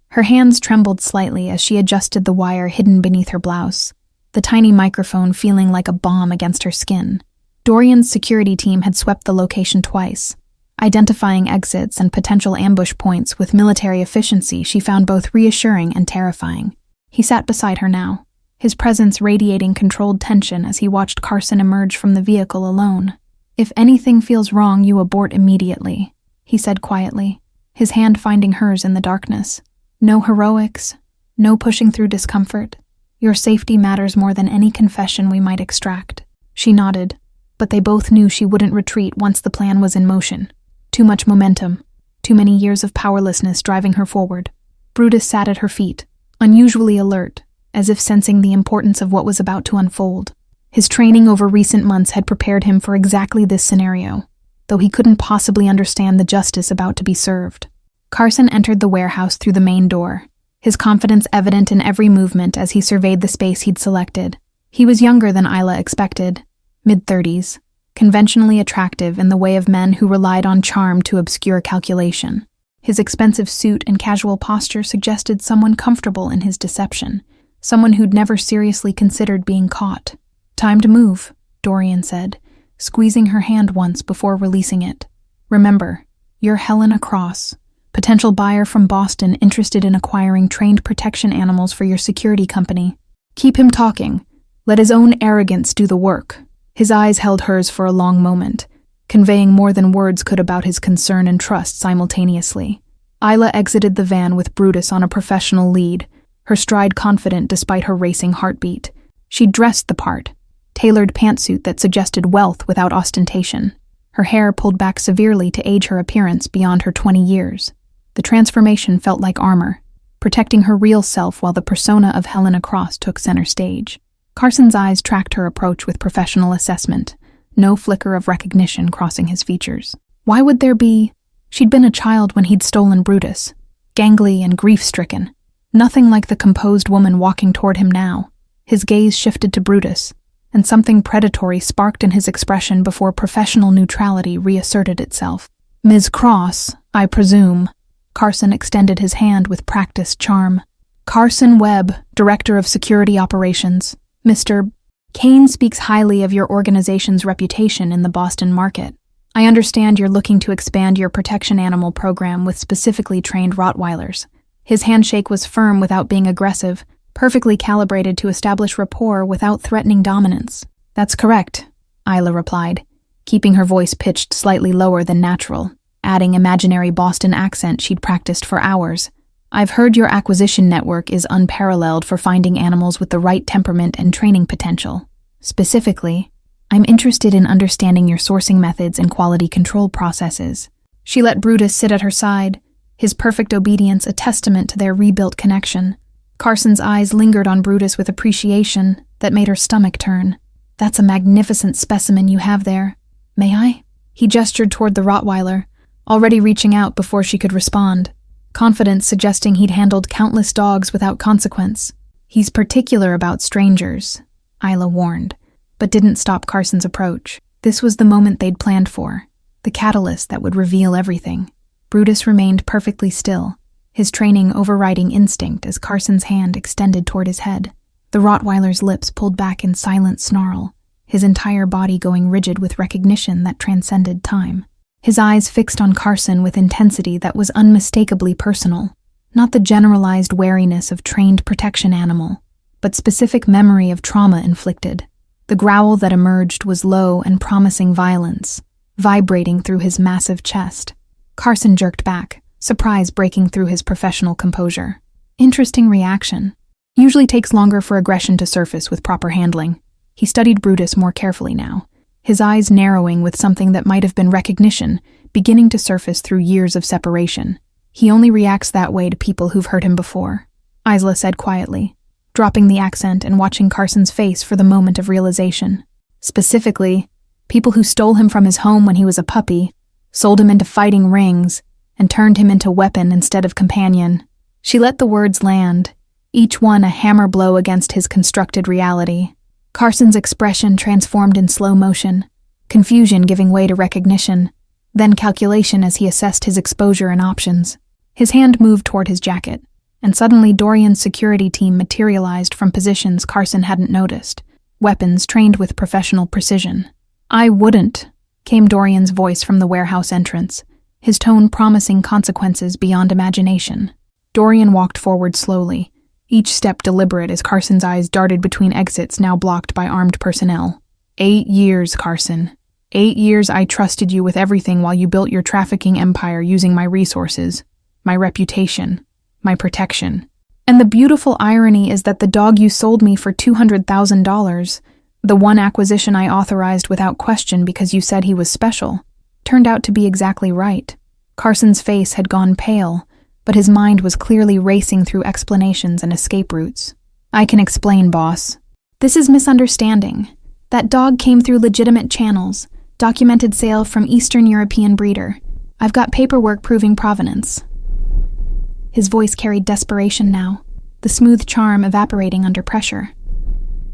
Her hands trembled slightly as she adjusted the wire hidden beneath her blouse, the tiny microphone feeling like a bomb against her skin. Dorian's security team had swept the location twice, identifying exits and potential ambush points with military efficiency she found both reassuring and terrifying. He sat beside her now, his presence radiating controlled tension as he watched Carson emerge from the vehicle alone. "If anything feels wrong, you abort immediately," he said quietly, his hand finding hers in the darkness. "No heroics, no pushing through discomfort. Your safety matters more than any confession we might extract." She nodded, but they both knew she wouldn't retreat once the plan was in motion. Too much momentum, too many years of powerlessness driving her forward. Brutus sat at her feet, unusually alert, as if sensing the importance of what was about to unfold. His training over recent months had prepared him for exactly this scenario, though he couldn't possibly understand the justice about to be served. Carson entered the warehouse through the main door, his confidence evident in every movement as he surveyed the space he'd selected. He was younger than Isla expected, mid-30s, conventionally attractive in the way of men who relied on charm to obscure calculation. His expensive suit and casual posture suggested someone comfortable in his deception, someone who'd never seriously considered being caught. "Time to move," Dorian said, squeezing her hand once before releasing it. "Remember, you're Helena Cross, potential buyer from Boston interested in acquiring trained protection animals for your security company. Keep him talking. Let his own arrogance do the work." His eyes held hers for a long moment, conveying more than words could about his concern and trust simultaneously. Isla exited the van with Brutus on a professional lead, her stride confident despite her racing heartbeat. She dressed the part, tailored pantsuit that suggested wealth without ostentation, her hair pulled back severely to age her appearance beyond her 20 years. The transformation felt like armor, protecting her real self while the persona of Helena Cross took center stage. Carson's eyes tracked her approach with professional assessment, no flicker of recognition crossing his features. Why would there be? She'd been a child when he'd stolen Brutus, gangly and grief-stricken. Nothing like the composed woman walking toward him now. His gaze shifted to Brutus, and something predatory sparked in his expression before professional neutrality reasserted itself. "Ms. Cross, I presume." Carson extended his hand with practiced charm. "Carson Webb, Director of Security Operations. Mr. Kane speaks highly of your organization's reputation in the Boston market. I understand you're looking to expand your protection animal program with specifically trained Rottweilers." His handshake was firm without being aggressive, perfectly calibrated to establish rapport without threatening dominance. "That's correct," Isla replied, keeping her voice pitched slightly lower than natural. adding imaginary Boston accent she'd practiced for hours. "I've heard your acquisition network is unparalleled for finding animals with the right temperament and training potential. Specifically, I'm interested in understanding your sourcing methods and quality control processes." She let Brutus sit at her side, his perfect obedience a testament to their rebuilt connection. Carson's eyes lingered on Brutus with appreciation that made her stomach turn. "That's a magnificent specimen you have there. May I?" He gestured toward the Rottweiler, already reaching out before she could respond, confidence suggesting he'd handled countless dogs without consequence. "He's particular about strangers," Isla warned, but didn't stop Carson's approach. This was the moment they'd planned for, the catalyst that would reveal everything. Brutus remained perfectly still, his training overriding instinct as Carson's hand extended toward his head. The Rottweiler's lips pulled back in silent snarl, his entire body going rigid with recognition that transcended time. His eyes fixed on Carson with intensity that was unmistakably personal, not the generalized wariness of trained protection animal, but specific memory of trauma inflicted. The growl that emerged was low and promising violence, vibrating through his massive chest. Carson jerked back, surprise breaking through his professional composure. Interesting reaction. Usually takes longer for aggression to surface with proper handling. He studied Brutus more carefully now, his eyes narrowing with something that might have been recognition, beginning to surface through years of separation. "He only reacts that way to people who've hurt him before," Isla said quietly, dropping the accent and watching Carson's face for the moment of realization. "Specifically, people who stole him from his home when he was a puppy, sold him into fighting rings, and turned him into weapon instead of companion." She let the words land, each one a hammer blow against his constructed reality. Carson's expression transformed in slow motion, confusion giving way to recognition, then calculation as he assessed his exposure and options. His hand moved toward his jacket, and suddenly Dorian's security team materialized from positions Carson hadn't noticed, weapons trained with professional precision. "I wouldn't," came Dorian's voice from the warehouse entrance, his tone promising consequences beyond imagination. Dorian walked forward slowly, each step deliberate as Carson's eyes darted between exits now blocked by armed personnel. 8 years, Carson. 8 years I trusted you with everything while you built your trafficking empire using my resources, my reputation, my protection. And the beautiful irony is that the dog you sold me for $200,000, the one acquisition I authorized without question because you said he was special, turned out to be exactly right. Carson's face had gone pale, but his mind was clearly racing through explanations and escape routes. "I can explain, boss. This is misunderstanding. That dog came through legitimate channels, documented sale from Eastern European breeder. I've got paperwork proving provenance." His voice carried desperation now, the smooth charm evaporating under pressure.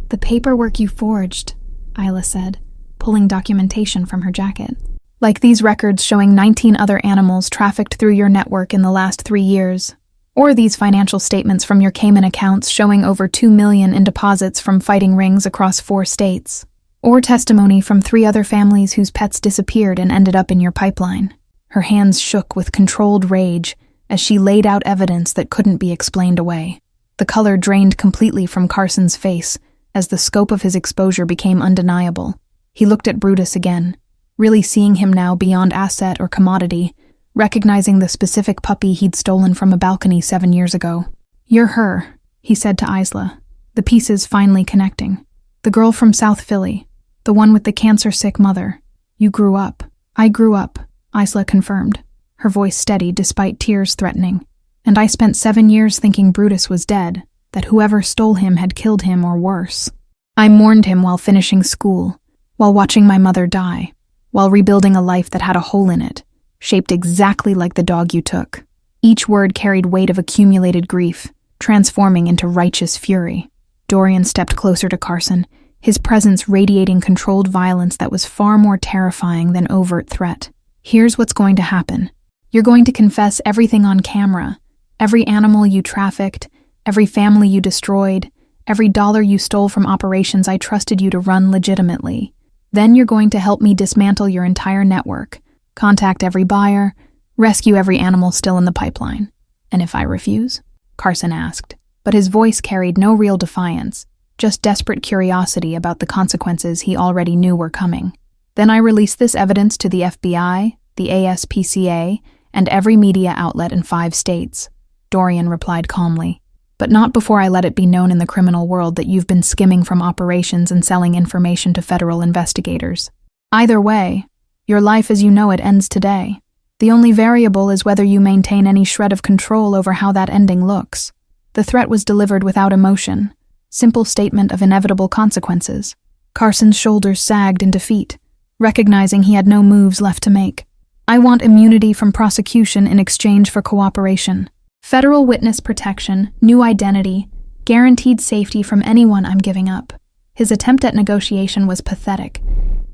"The paperwork you forged," Isla said, pulling documentation from her jacket. "Like these records showing 19 other animals trafficked through your network in the last 3 years. Or these financial statements from your Cayman accounts showing over $2 million in deposits from fighting rings across 4 states. Or testimony from 3 other families whose pets disappeared and ended up in your pipeline." Her hands shook with controlled rage as she laid out evidence that couldn't be explained away. The color drained completely from Carson's face as the scope of his exposure became undeniable. He looked at Brutus again, really seeing him now beyond asset or commodity, recognizing the specific puppy he'd stolen from a balcony 7 years ago. "You're her," he said to Isla, the pieces finally connecting. "The girl from South Philly, the one with the cancer-sick mother. You grew up." "I grew up," Isla confirmed, her voice steady despite tears threatening. "And I spent 7 years thinking Brutus was dead, that whoever stole him had killed him or worse. I mourned him while finishing school, while watching my mother die, while rebuilding a life that had a hole in it, shaped exactly like the dog you took." Each word carried weight of accumulated grief, transforming into righteous fury. Dorian stepped closer to Carson, his presence radiating controlled violence that was far more terrifying than overt threat. "Here's what's going to happen. You're going to confess everything on camera, every animal you trafficked, every family you destroyed, every dollar you stole from operations I trusted you to run legitimately. Then you're going to help me dismantle your entire network, contact every buyer, rescue every animal still in the pipeline." "And if I refuse?" Carson asked, but his voice carried no real defiance, just desperate curiosity about the consequences he already knew were coming. "Then I release this evidence to the FBI, the ASPCA, and every media outlet in 5 states, Dorian replied calmly. But not before I let it be known in the criminal world that you've been skimming from operations and selling information to federal investigators. Either way, your life as you know it ends today. The only variable is whether you maintain any shred of control over how that ending looks. The threat was delivered without emotion. Simple statement of inevitable consequences. Carson's shoulders sagged in defeat, recognizing he had no moves left to make. I want immunity from prosecution in exchange for cooperation. Federal witness protection, new identity, guaranteed safety from anyone I'm giving up. His attempt at negotiation was pathetic,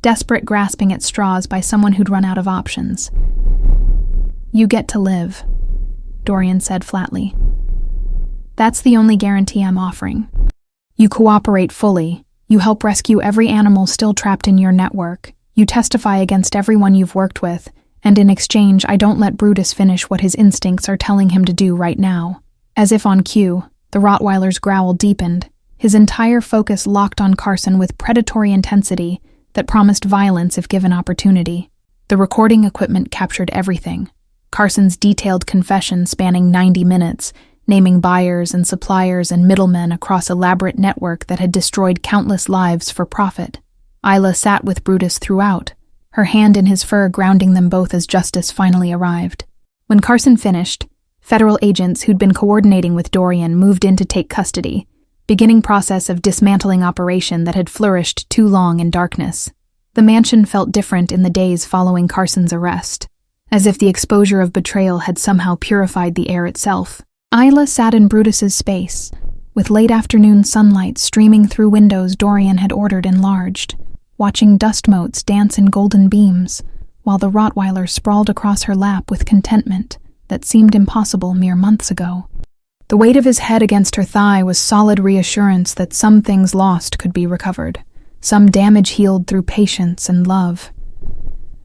desperate grasping at straws by someone who'd run out of options. You get to live, Dorian said flatly. That's the only guarantee I'm offering. You cooperate fully. You help rescue every animal still trapped in your network. You testify against everyone you've worked with, and in exchange, I don't let Brutus finish what his instincts are telling him to do right now. As if on cue, the Rottweiler's growl deepened, his entire focus locked on Carson with predatory intensity that promised violence if given opportunity. The recording equipment captured everything. Carson's detailed confession spanning 90 minutes, naming buyers and suppliers and middlemen across elaborate network that had destroyed countless lives for profit. Isla sat with Brutus throughout, her hand in his fur grounding them both as justice finally arrived. When Carson finished, federal agents who'd been coordinating with Dorian moved in to take custody, beginning process of dismantling operation that had flourished too long in darkness. The mansion felt different in the days following Carson's arrest, as if the exposure of betrayal had somehow purified the air itself. Isla sat in Brutus's space, with late afternoon sunlight streaming through windows Dorian had ordered enlarged, watching dust motes dance in golden beams, while the Rottweiler sprawled across her lap with contentment that seemed impossible mere months ago. The weight of his head against her thigh was solid reassurance that some things lost could be recovered, some damage healed through patience and love.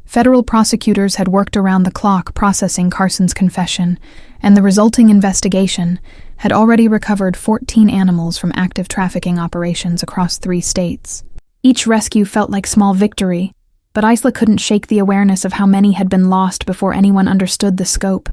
Federal prosecutors had worked around the clock processing Carson's confession, and the resulting investigation had already recovered 14 animals from active trafficking operations across 3 states. Each rescue felt like small victory, but Isla couldn't shake the awareness of how many had been lost before anyone understood the scope.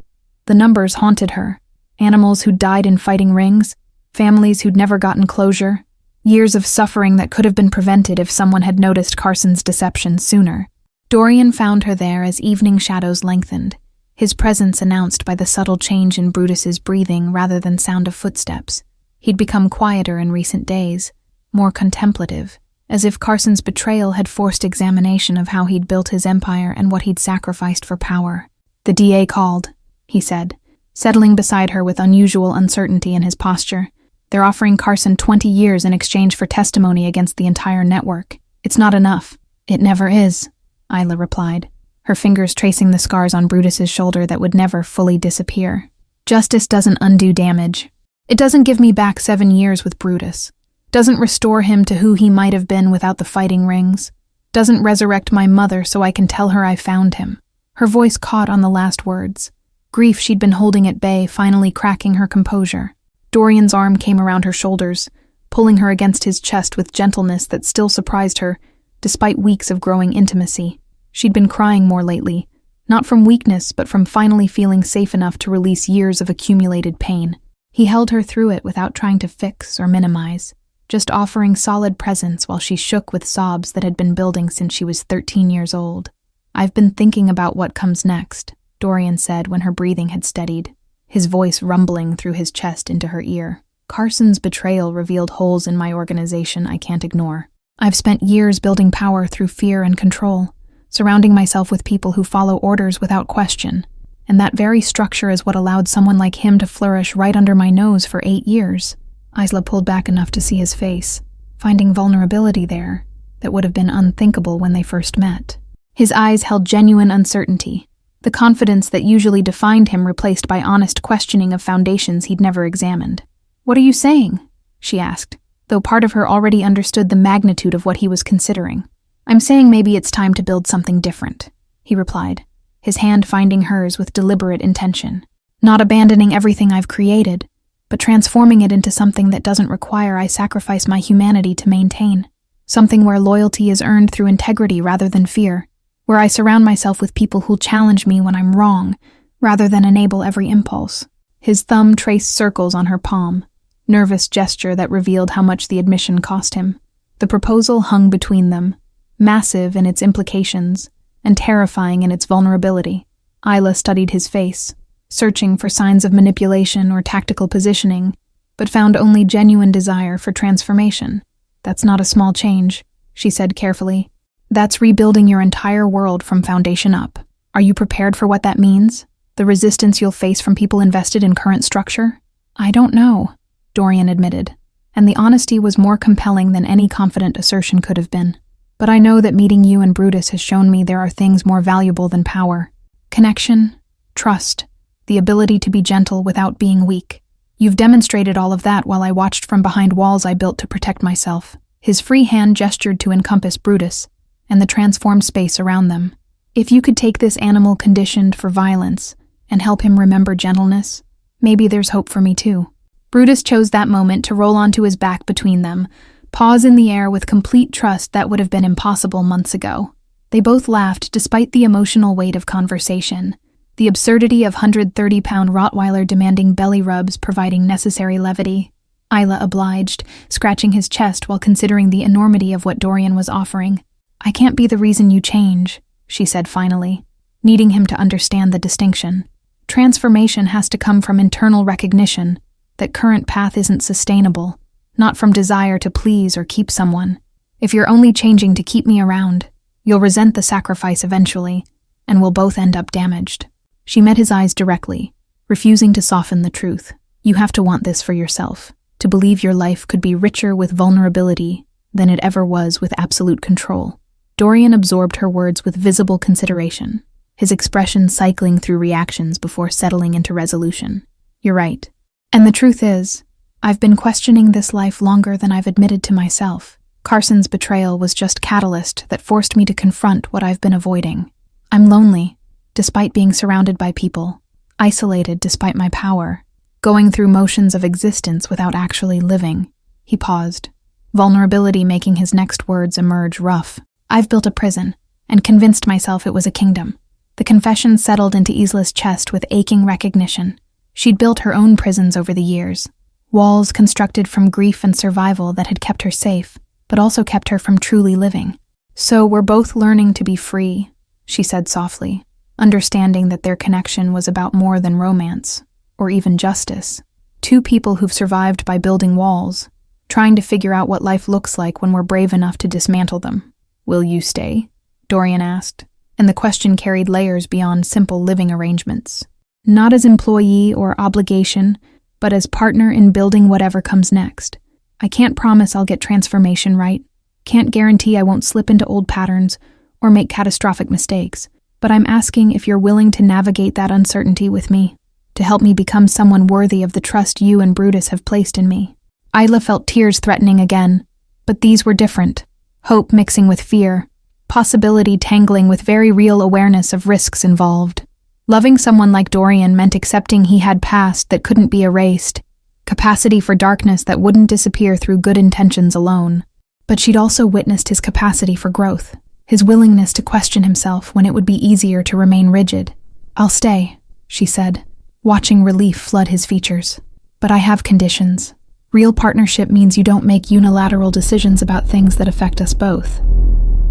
The numbers haunted her. Animals who'd died in fighting rings, families who'd never gotten closure, years of suffering that could have been prevented if someone had noticed Carson's deception sooner. Dorian found her there as evening shadows lengthened, his presence announced by the subtle change in Brutus's breathing rather than sound of footsteps. He'd become quieter in recent days, more contemplative, as if Carson's betrayal had forced examination of how he'd built his empire and what he'd sacrificed for power. The DA called, he said, settling beside her with unusual uncertainty in his posture. They're offering Carson 20 years in exchange for testimony against the entire network. It's not enough. It never is, Isla replied, her fingers tracing the scars on Brutus's shoulder that would never fully disappear. Justice doesn't undo damage. It doesn't give me back 7 years with Brutus. Doesn't restore him to who he might have been without the fighting rings. Doesn't resurrect my mother so I can tell her I found him. Her voice caught on the last words. Grief she'd been holding at bay finally cracking her composure. Dorian's arm came around her shoulders, pulling her against his chest with gentleness that still surprised her, despite weeks of growing intimacy. She'd been crying more lately, not from weakness but from finally feeling safe enough to release years of accumulated pain. He held her through it without trying to fix or minimize, just offering solid presence while she shook with sobs that had been building since she was 13 years old. I've been thinking about what comes next, Dorian said when her breathing had steadied, his voice rumbling through his chest into her ear. Carson's betrayal revealed holes in my organization I can't ignore. I've spent years building power through fear and control, surrounding myself with people who follow orders without question, and that very structure is what allowed someone like him to flourish right under my nose for 8 years. Isla pulled back enough to see his face, finding vulnerability there that would have been unthinkable when they first met. His eyes held genuine uncertainty, the confidence that usually defined him replaced by honest questioning of foundations he'd never examined. "What are you saying?" she asked, though part of her already understood the magnitude of what he was considering. "I'm saying maybe it's time to build something different," he replied, his hand finding hers with deliberate intention. "Not abandoning everything I've created, but transforming it into something that doesn't require I sacrifice my humanity to maintain. Something where loyalty is earned through integrity rather than fear, where I surround myself with people who'll challenge me when I'm wrong, rather than enable every impulse. His thumb traced circles on her palm, nervous gesture that revealed how much the admission cost him. The proposal hung between them, massive in its implications and terrifying in its vulnerability. Isla studied his face, searching for signs of manipulation or tactical positioning, but found only genuine desire for transformation. "That's not a small change," she said carefully. "That's rebuilding your entire world from foundation up. Are you prepared for what that means? The resistance you'll face from people invested in current structure?" "I don't know," Dorian admitted, and the honesty was more compelling than any confident assertion could have been. "But I know that meeting you and Brutus has shown me there are things more valuable than power. Connection, trust, the ability to be gentle without being weak. You've demonstrated all of that while I watched from behind walls I built to protect myself." His free hand gestured to encompass Brutus and the transformed space around them. "If you could take this animal conditioned for violence and help him remember gentleness, maybe there's hope for me too." Brutus chose that moment to roll onto his back between them, paws in the air with complete trust that would have been impossible months ago. They both laughed despite the emotional weight of conversation, the absurdity of 130-pound Rottweiler demanding belly rubs providing necessary levity. Isla obliged, scratching his chest while considering the enormity of what Dorian was offering. "I can't be the reason you change," she said finally, needing him to understand the distinction. "Transformation has to come from internal recognition that current path isn't sustainable, not from desire to please or keep someone. If you're only changing to keep me around, you'll resent the sacrifice eventually, and we'll both end up damaged." She met his eyes directly, refusing to soften the truth. "You have to want this for yourself, to believe your life could be richer with vulnerability than it ever was with absolute control." Dorian absorbed her words with visible consideration, his expression cycling through reactions before settling into resolution. "You're right. And the truth is, I've been questioning this life longer than I've admitted to myself. Carson's betrayal was just catalyst that forced me to confront what I've been avoiding. I'm lonely, despite being surrounded by people, isolated despite my power, going through motions of existence without actually living." He paused, vulnerability making his next words emerge rough. "I've built a prison, and convinced myself it was a kingdom." The confession settled into Isla's chest with aching recognition. She'd built her own prisons over the years, walls constructed from grief and survival that had kept her safe, but also kept her from truly living. "So we're both learning to be free," she said softly, understanding that their connection was about more than romance, or even justice. Two people who've survived by building walls, trying to figure out what life looks like when we're brave enough to dismantle them. "Will you stay?" Dorian asked, and the question carried layers beyond simple living arrangements. "Not as employee or obligation, but as partner in building whatever comes next. I can't promise I'll get transformation right, can't guarantee I won't slip into old patterns or make catastrophic mistakes, but I'm asking if you're willing to navigate that uncertainty with me, to help me become someone worthy of the trust you and Brutus have placed in me." Isla felt tears threatening again, but these were different. Hope mixing with fear, possibility tangling with very real awareness of risks involved. Loving someone like Dorian meant accepting he had past that couldn't be erased, capacity for darkness that wouldn't disappear through good intentions alone. But she'd also witnessed his capacity for growth, his willingness to question himself when it would be easier to remain rigid. "I'll stay," she said, watching relief flood his features. "But I have conditions. Real partnership means you don't make unilateral decisions about things that affect us both.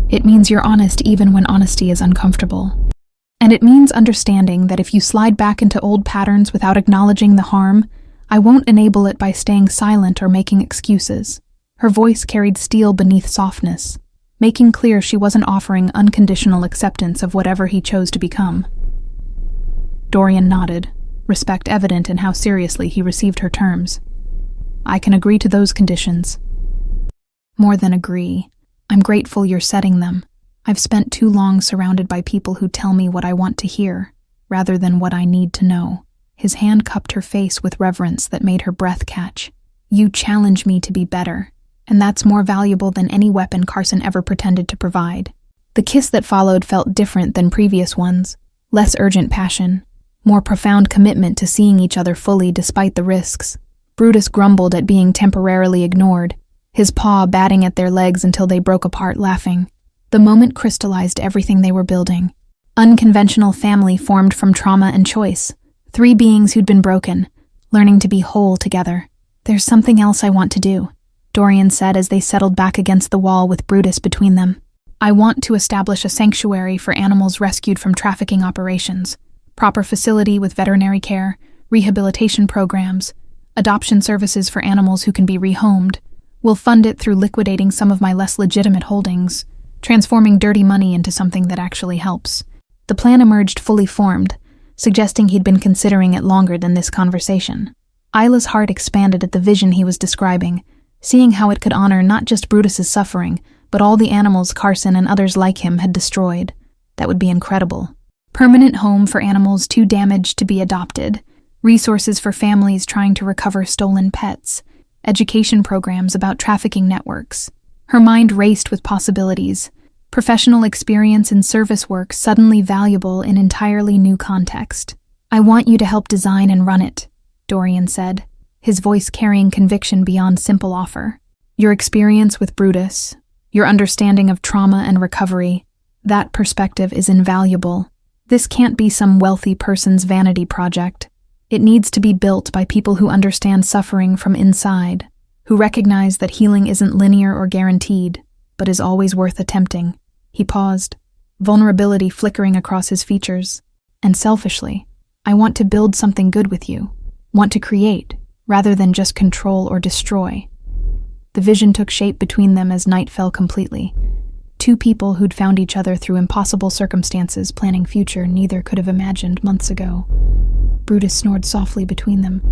It means you're honest even when honesty is uncomfortable. And it means understanding that if you slide back into old patterns without acknowledging the harm, I won't enable it by staying silent or making excuses." Her voice carried steel beneath softness, making clear she wasn't offering unconditional acceptance of whatever he chose to become. Dorian nodded, respect evident in how seriously he received her terms. "I can agree to those conditions." "More than agree. I'm grateful you're setting them. I've spent too long surrounded by people who tell me what I want to hear, rather than what I need to know." His hand cupped her face with reverence that made her breath catch. "You challenge me to be better, and that's more valuable than any weapon Carson ever pretended to provide." The kiss that followed felt different than previous ones, less urgent passion, more profound commitment to seeing each other fully despite the risks. Brutus grumbled at being temporarily ignored, his paw batting at their legs until they broke apart laughing. The moment crystallized everything they were building. Unconventional family formed from trauma and choice. 3 beings who'd been broken, learning to be whole together. "There's something else I want to do," Dorian said as they settled back against the wall with Brutus between them. "I want to establish a sanctuary for animals rescued from trafficking operations. Proper facility with veterinary care, rehabilitation programs, adoption services for animals who can be rehomed. We'll fund it through liquidating some of my less legitimate holdings, transforming dirty money into something that actually helps." The plan emerged fully formed, suggesting he'd been considering it longer than this conversation. Isla's heart expanded at the vision he was describing, seeing how it could honor not just Brutus's suffering, but all the animals Carson and others like him had destroyed. That would be incredible. Permanent home for animals too damaged to be adopted, resources for families trying to recover stolen pets, education programs about trafficking networks. Her mind raced with possibilities. Professional experience in service work suddenly valuable in entirely new context. "I want you to help design and run it," Dorian said, his voice carrying conviction beyond simple offer. "Your experience with Brutus, your understanding of trauma and recovery, that perspective is invaluable. This can't be some wealthy person's vanity project. It needs to be built by people who understand suffering from inside, who recognize that healing isn't linear or guaranteed, but is always worth attempting." He paused, vulnerability flickering across his features. "And selfishly, I want to build something good with you, want to create, rather than just control or destroy." The vision took shape between them as night fell completely. 2 people who'd found each other through impossible circumstances, planning future neither could have imagined months ago. Brutus snored softly between them,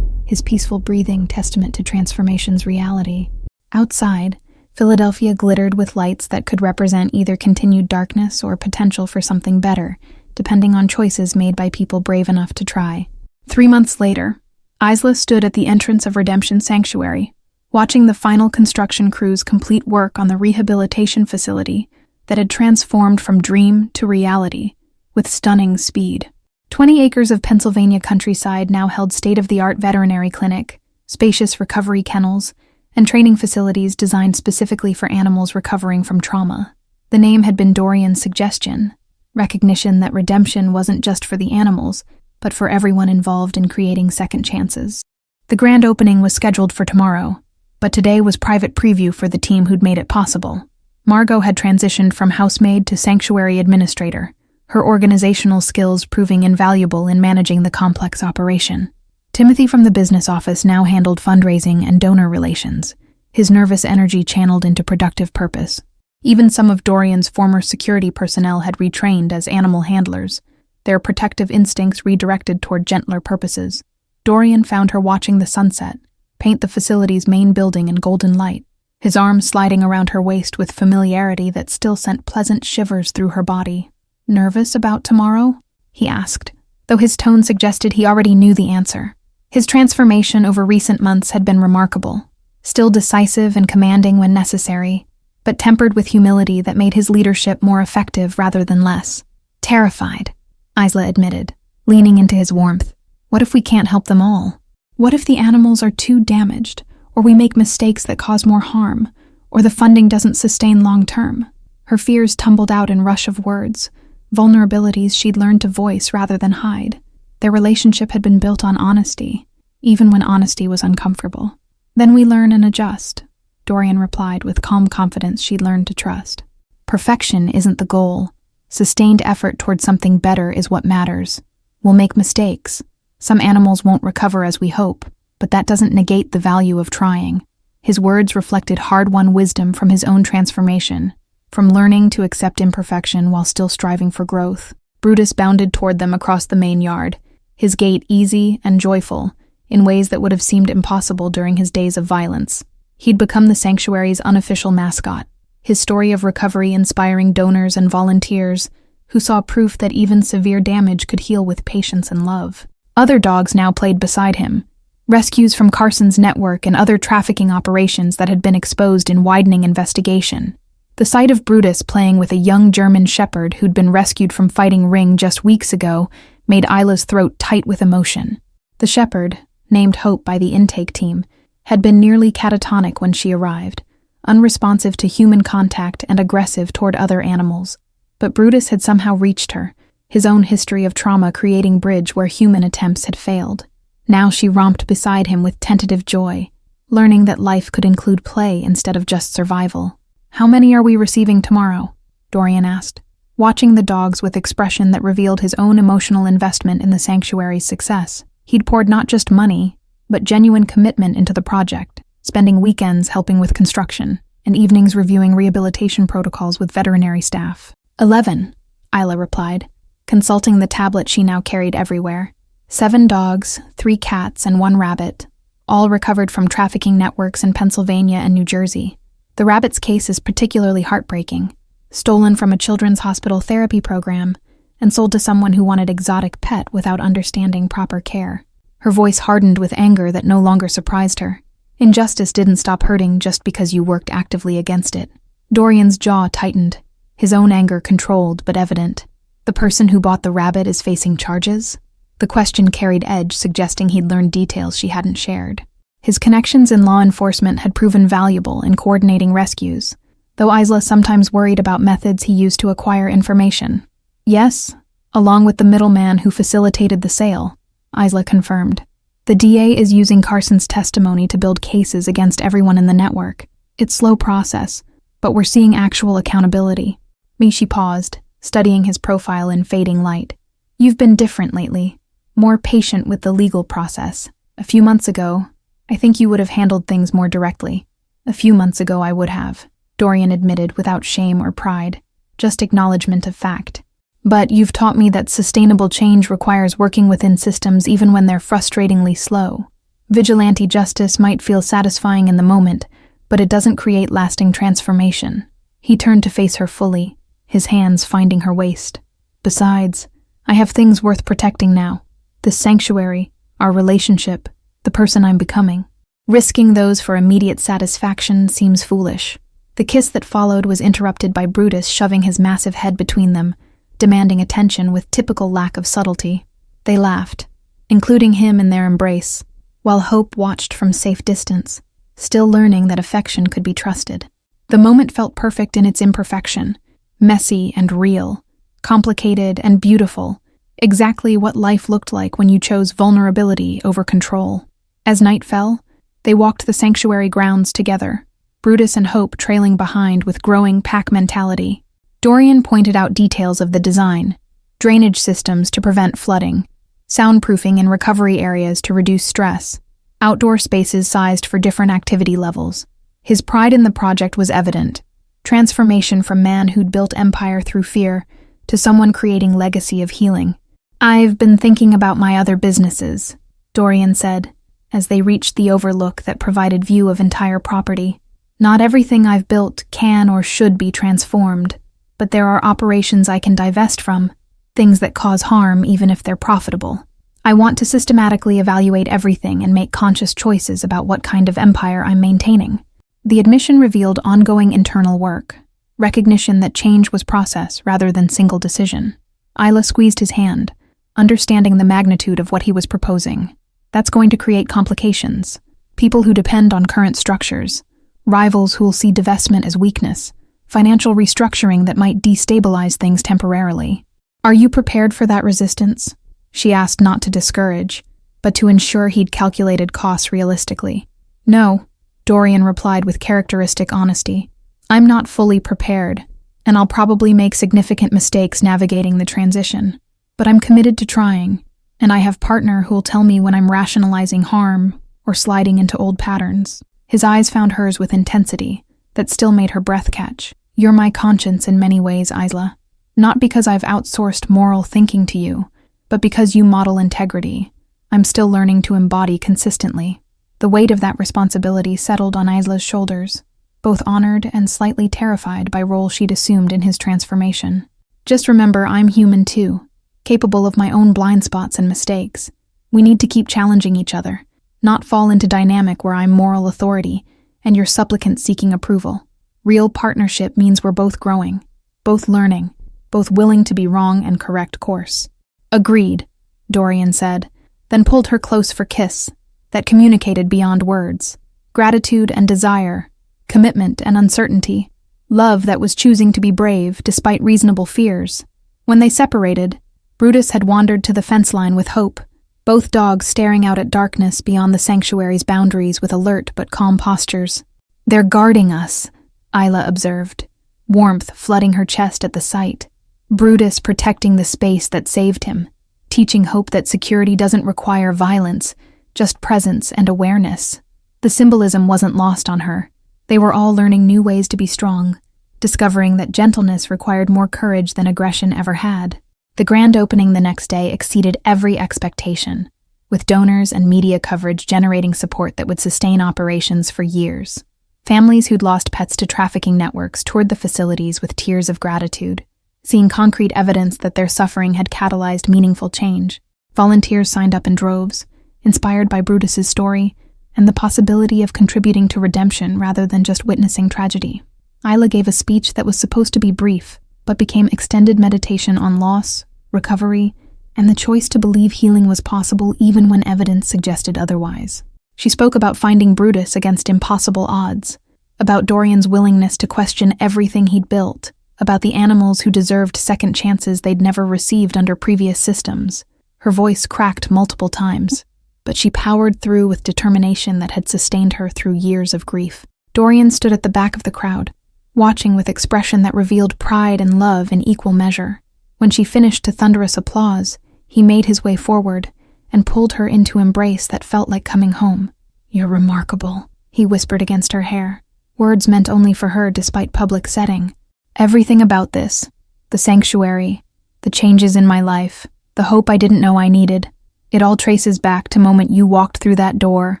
his peaceful breathing testament to transformation's reality. Outside, Philadelphia glittered with lights that could represent either continued darkness or potential for something better, depending on choices made by people brave enough to try. 3 months later, Isla stood at the entrance of Redemption Sanctuary, watching the final construction crews complete work on the rehabilitation facility that had transformed from dream to reality with stunning speed. 20 acres of Pennsylvania countryside now held state-of-the-art veterinary clinic, spacious recovery kennels, and training facilities designed specifically for animals recovering from trauma. The name had been Dorian's suggestion, recognition that redemption wasn't just for the animals, but for everyone involved in creating second chances. The grand opening was scheduled for tomorrow, but today was private preview for the team who'd made it possible. Margot had transitioned from housemaid to sanctuary administrator, her organizational skills proving invaluable in managing the complex operation. Timothy from the business office now handled fundraising and donor relations, his nervous energy channeled into productive purpose. Even some of Dorian's former security personnel had retrained as animal handlers, their protective instincts redirected toward gentler purposes. Dorian found her watching the sunset paint the facility's main building in golden light, his arms sliding around her waist with familiarity that still sent pleasant shivers through her body. "Nervous about tomorrow?" he asked, though his tone suggested he already knew the answer. His transformation over recent months had been remarkable, still decisive and commanding when necessary, but tempered with humility that made his leadership more effective rather than less. "Terrified," Isla admitted, leaning into his warmth. "What if we can't help them all? What if the animals are too damaged, or we make mistakes that cause more harm, or the funding doesn't sustain long-term?" Her fears tumbled out in rush of words, vulnerabilities she'd learned to voice rather than hide. Their relationship had been built on honesty, even when honesty was uncomfortable. "Then we learn and adjust," Dorian replied with calm confidence she'd learned to trust. "Perfection isn't the goal. Sustained effort toward something better is what matters. We'll make mistakes. Some animals won't recover as we hope, but that doesn't negate the value of trying." His words reflected hard-won wisdom from his own transformation, from learning to accept imperfection while still striving for growth. Brutus bounded toward them across the main yard, his gait easy and joyful, in ways that would have seemed impossible during his days of violence. He'd become the sanctuary's unofficial mascot, his story of recovery inspiring donors and volunteers who saw proof that even severe damage could heal with patience and love. Other dogs now played beside him, rescues from Carson's network and other trafficking operations that had been exposed in widening investigation. The sight of Brutus playing with a young German shepherd who'd been rescued from fighting Ring just weeks ago made Isla's throat tight with emotion. The shepherd, named Hope by the intake team, had been nearly catatonic when she arrived, unresponsive to human contact and aggressive toward other animals. But Brutus had somehow reached her, his own history of trauma creating bridge where human attempts had failed. Now she romped beside him with tentative joy, learning that life could include play instead of just survival. "How many are we receiving tomorrow?" Dorian asked, watching the dogs with expression that revealed his own emotional investment in the sanctuary's success. He'd poured not just money, but genuine commitment into the project, spending weekends helping with construction and evenings reviewing rehabilitation protocols with veterinary staff. 11, Isla replied, consulting the tablet she now carried everywhere. 7 dogs, 3 cats, and 1 rabbit, all recovered from trafficking networks in Pennsylvania and New Jersey. The rabbit's case is particularly heartbreaking. Stolen from a children's hospital therapy program and sold to someone who wanted exotic pet without understanding proper care. Her voice hardened with anger that no longer surprised her. Injustice didn't stop hurting just because you worked actively against it. Dorian's jaw tightened, his own anger controlled but evident. The person who bought the rabbit is facing charges? The question carried edge, suggesting he'd learned details she hadn't shared. His connections in law enforcement had proven valuable in coordinating rescues, though Isla sometimes worried about methods he used to acquire information. Yes, along with the middleman who facilitated the sale, Isla confirmed. The DA is using Carson's testimony to build cases against everyone in the network. It's a slow process, but we're seeing actual accountability. Mishi paused, studying his profile in fading light. You've been different lately, more patient with the legal process. A few months ago, I think you would have handled things more directly. A few months ago I would have, Dorian admitted without shame or pride, just acknowledgement of fact. But you've taught me that sustainable change requires working within systems even when they're frustratingly slow. Vigilante justice might feel satisfying in the moment, but it doesn't create lasting transformation. He turned to face her fully, his hands finding her waist. Besides, I have things worth protecting now. This sanctuary, our relationship, the person I'm becoming. Risking those for immediate satisfaction seems foolish. The kiss that followed was interrupted by Brutus shoving his massive head between them, demanding attention with typical lack of subtlety. They laughed, including him in their embrace, while Hope watched from safe distance, still learning that affection could be trusted. The moment felt perfect in its imperfection, messy and real, complicated and beautiful, exactly what life looked like when you chose vulnerability over control. As night fell, they walked the sanctuary grounds together, Brutus and Hope trailing behind with growing pack mentality. Dorian pointed out details of the design: drainage systems to prevent flooding, soundproofing in recovery areas to reduce stress, outdoor spaces sized for different activity levels. His pride in the project was evident. Transformation from man who'd built empire through fear to someone creating legacy of healing. "I've been thinking about my other businesses," Dorian said, as they reached the overlook that provided view of entire property. "Not everything I've built can or should be transformed, but there are operations I can divest from, things that cause harm even if they're profitable. I want to systematically evaluate everything and make conscious choices about what kind of empire I'm maintaining." The admission revealed ongoing internal work, recognition that change was process rather than single decision. Isla squeezed his hand, understanding the magnitude of what he was proposing. That's going to create complications. People who depend on current structures, rivals who'll see divestment as weakness, financial restructuring that might destabilize things temporarily. "Are you prepared for that resistance?" she asked, not to discourage, but to ensure he'd calculated costs realistically. "No," Dorian replied with characteristic honesty. "I'm not fully prepared, and I'll probably make significant mistakes navigating the transition. But I'm committed to trying, and I have partner who'll tell me when I'm rationalizing harm or sliding into old patterns." His eyes found hers with intensity that still made her breath catch. "You're my conscience in many ways, Isla. Not because I've outsourced moral thinking to you, but because you model integrity. I'm still learning to embody consistently." The weight of that responsibility settled on Isla's shoulders, both honored and slightly terrified by role she'd assumed in his transformation. "Just remember, I'm human too, capable of my own blind spots and mistakes. We need to keep challenging each other, not fall into dynamic where I'm moral authority and you're supplicant seeking approval. Real partnership means we're both growing, both learning, both willing to be wrong and correct course." "Agreed," Dorian said, then pulled her close for kiss that communicated beyond words, gratitude and desire, commitment and uncertainty, love that was choosing to be brave despite reasonable fears. When they separated, Brutus had wandered to the fence line with Hope, both dogs staring out at darkness beyond the sanctuary's boundaries with alert but calm postures. "They're guarding us," Isla observed, warmth flooding her chest at the sight. Brutus protecting the space that saved him, teaching Hope that security doesn't require violence, just presence and awareness. The symbolism wasn't lost on her. They were all learning new ways to be strong, discovering that gentleness required more courage than aggression ever had. The grand opening the next day exceeded every expectation, with donors and media coverage generating support that would sustain operations for years. Families who'd lost pets to trafficking networks toured the facilities with tears of gratitude, seeing concrete evidence that their suffering had catalyzed meaningful change. Volunteers signed up in droves, inspired by Brutus's story and the possibility of contributing to redemption rather than just witnessing tragedy. Isla gave a speech that was supposed to be brief, but became extended meditation on loss, recovery, and the choice to believe healing was possible even when evidence suggested otherwise. She spoke about finding Brutus against impossible odds, about Dorian's willingness to question everything he'd built, about the animals who deserved second chances they'd never received under previous systems. Her voice cracked multiple times, but she powered through with determination that had sustained her through years of grief. Dorian stood at the back of the crowd, watching with expression that revealed pride and love in equal measure. When she finished to thunderous applause, he made his way forward and pulled her into embrace that felt like coming home. "You're remarkable," he whispered against her hair, words meant only for her despite public setting. "Everything about this, the sanctuary, the changes in my life, the hope I didn't know I needed, it all traces back to the moment you walked through that door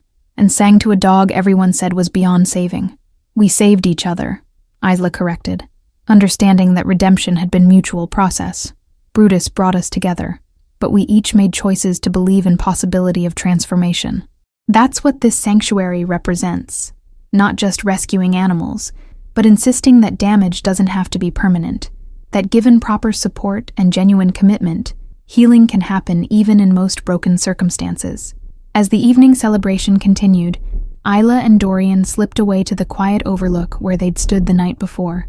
and sang to a dog everyone said was beyond saving. We saved each other," Isla corrected, understanding that redemption had been a mutual process. Brutus brought us together, but we each made choices to believe in possibility of transformation. That's what this sanctuary represents, not just rescuing animals, but insisting that damage doesn't have to be permanent, that given proper support and genuine commitment, healing can happen even in most broken circumstances. As the evening celebration continued, Isla and Dorian slipped away to the quiet overlook where they'd stood the night before.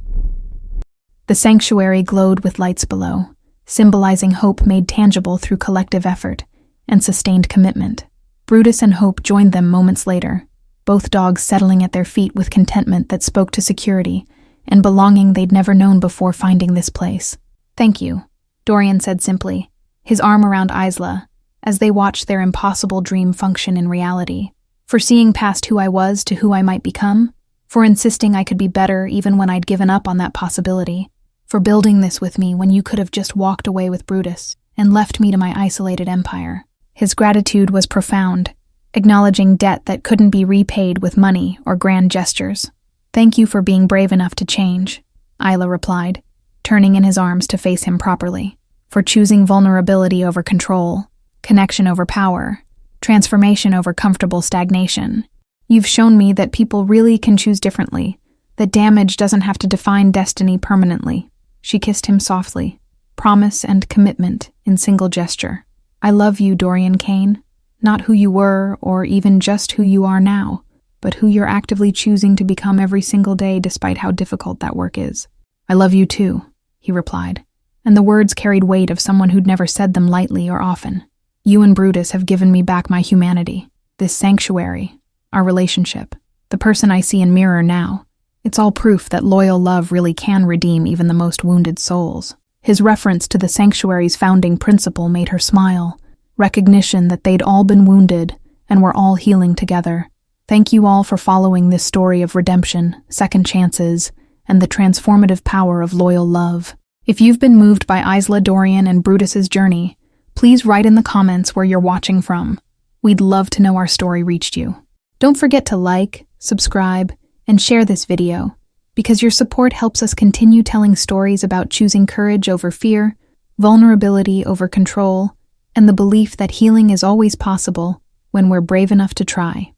The sanctuary glowed with lights below, symbolizing hope made tangible through collective effort and sustained commitment. Brutus and Hope joined them moments later, both dogs settling at their feet with contentment that spoke to security and belonging they'd never known before finding this place. "Thank you," Dorian said simply, his arm around Isla, as they watched their impossible dream function in reality. "For seeing past who I was to who I might become, for insisting I could be better even when I'd given up on that possibility, for building this with me when you could have just walked away with Brutus and left me to my isolated empire." His gratitude was profound, acknowledging debt that couldn't be repaid with money or grand gestures. "Thank you for being brave enough to change," Isla replied, turning in his arms to face him properly. "For choosing vulnerability over control, connection over power, transformation over comfortable stagnation. You've shown me that people really can choose differently, that damage doesn't have to define destiny permanently." She kissed him softly, promise and commitment in single gesture. "I love you, Dorian Kane, not who you were or even just who you are now, but who you're actively choosing to become every single day despite how difficult that work is." "I love you too," he replied, and the words carried weight of someone who'd never said them lightly or often. "You and Brutus have given me back my humanity, this sanctuary, our relationship, the person I see in mirror now. It's all proof that loyal love really can redeem even the most wounded souls." His reference to the sanctuary's founding principle made her smile, recognition that they'd all been wounded and were all healing together. "Thank you all for following this story of redemption, second chances, and the transformative power of loyal love. If you've been moved by Isla, Dorian, and Brutus's journey, please write in the comments where you're watching from. We'd love to know our story reached you. Don't forget to like, subscribe, and share this video, because your support helps us continue telling stories about choosing courage over fear, vulnerability over control, and the belief that healing is always possible when we're brave enough to try.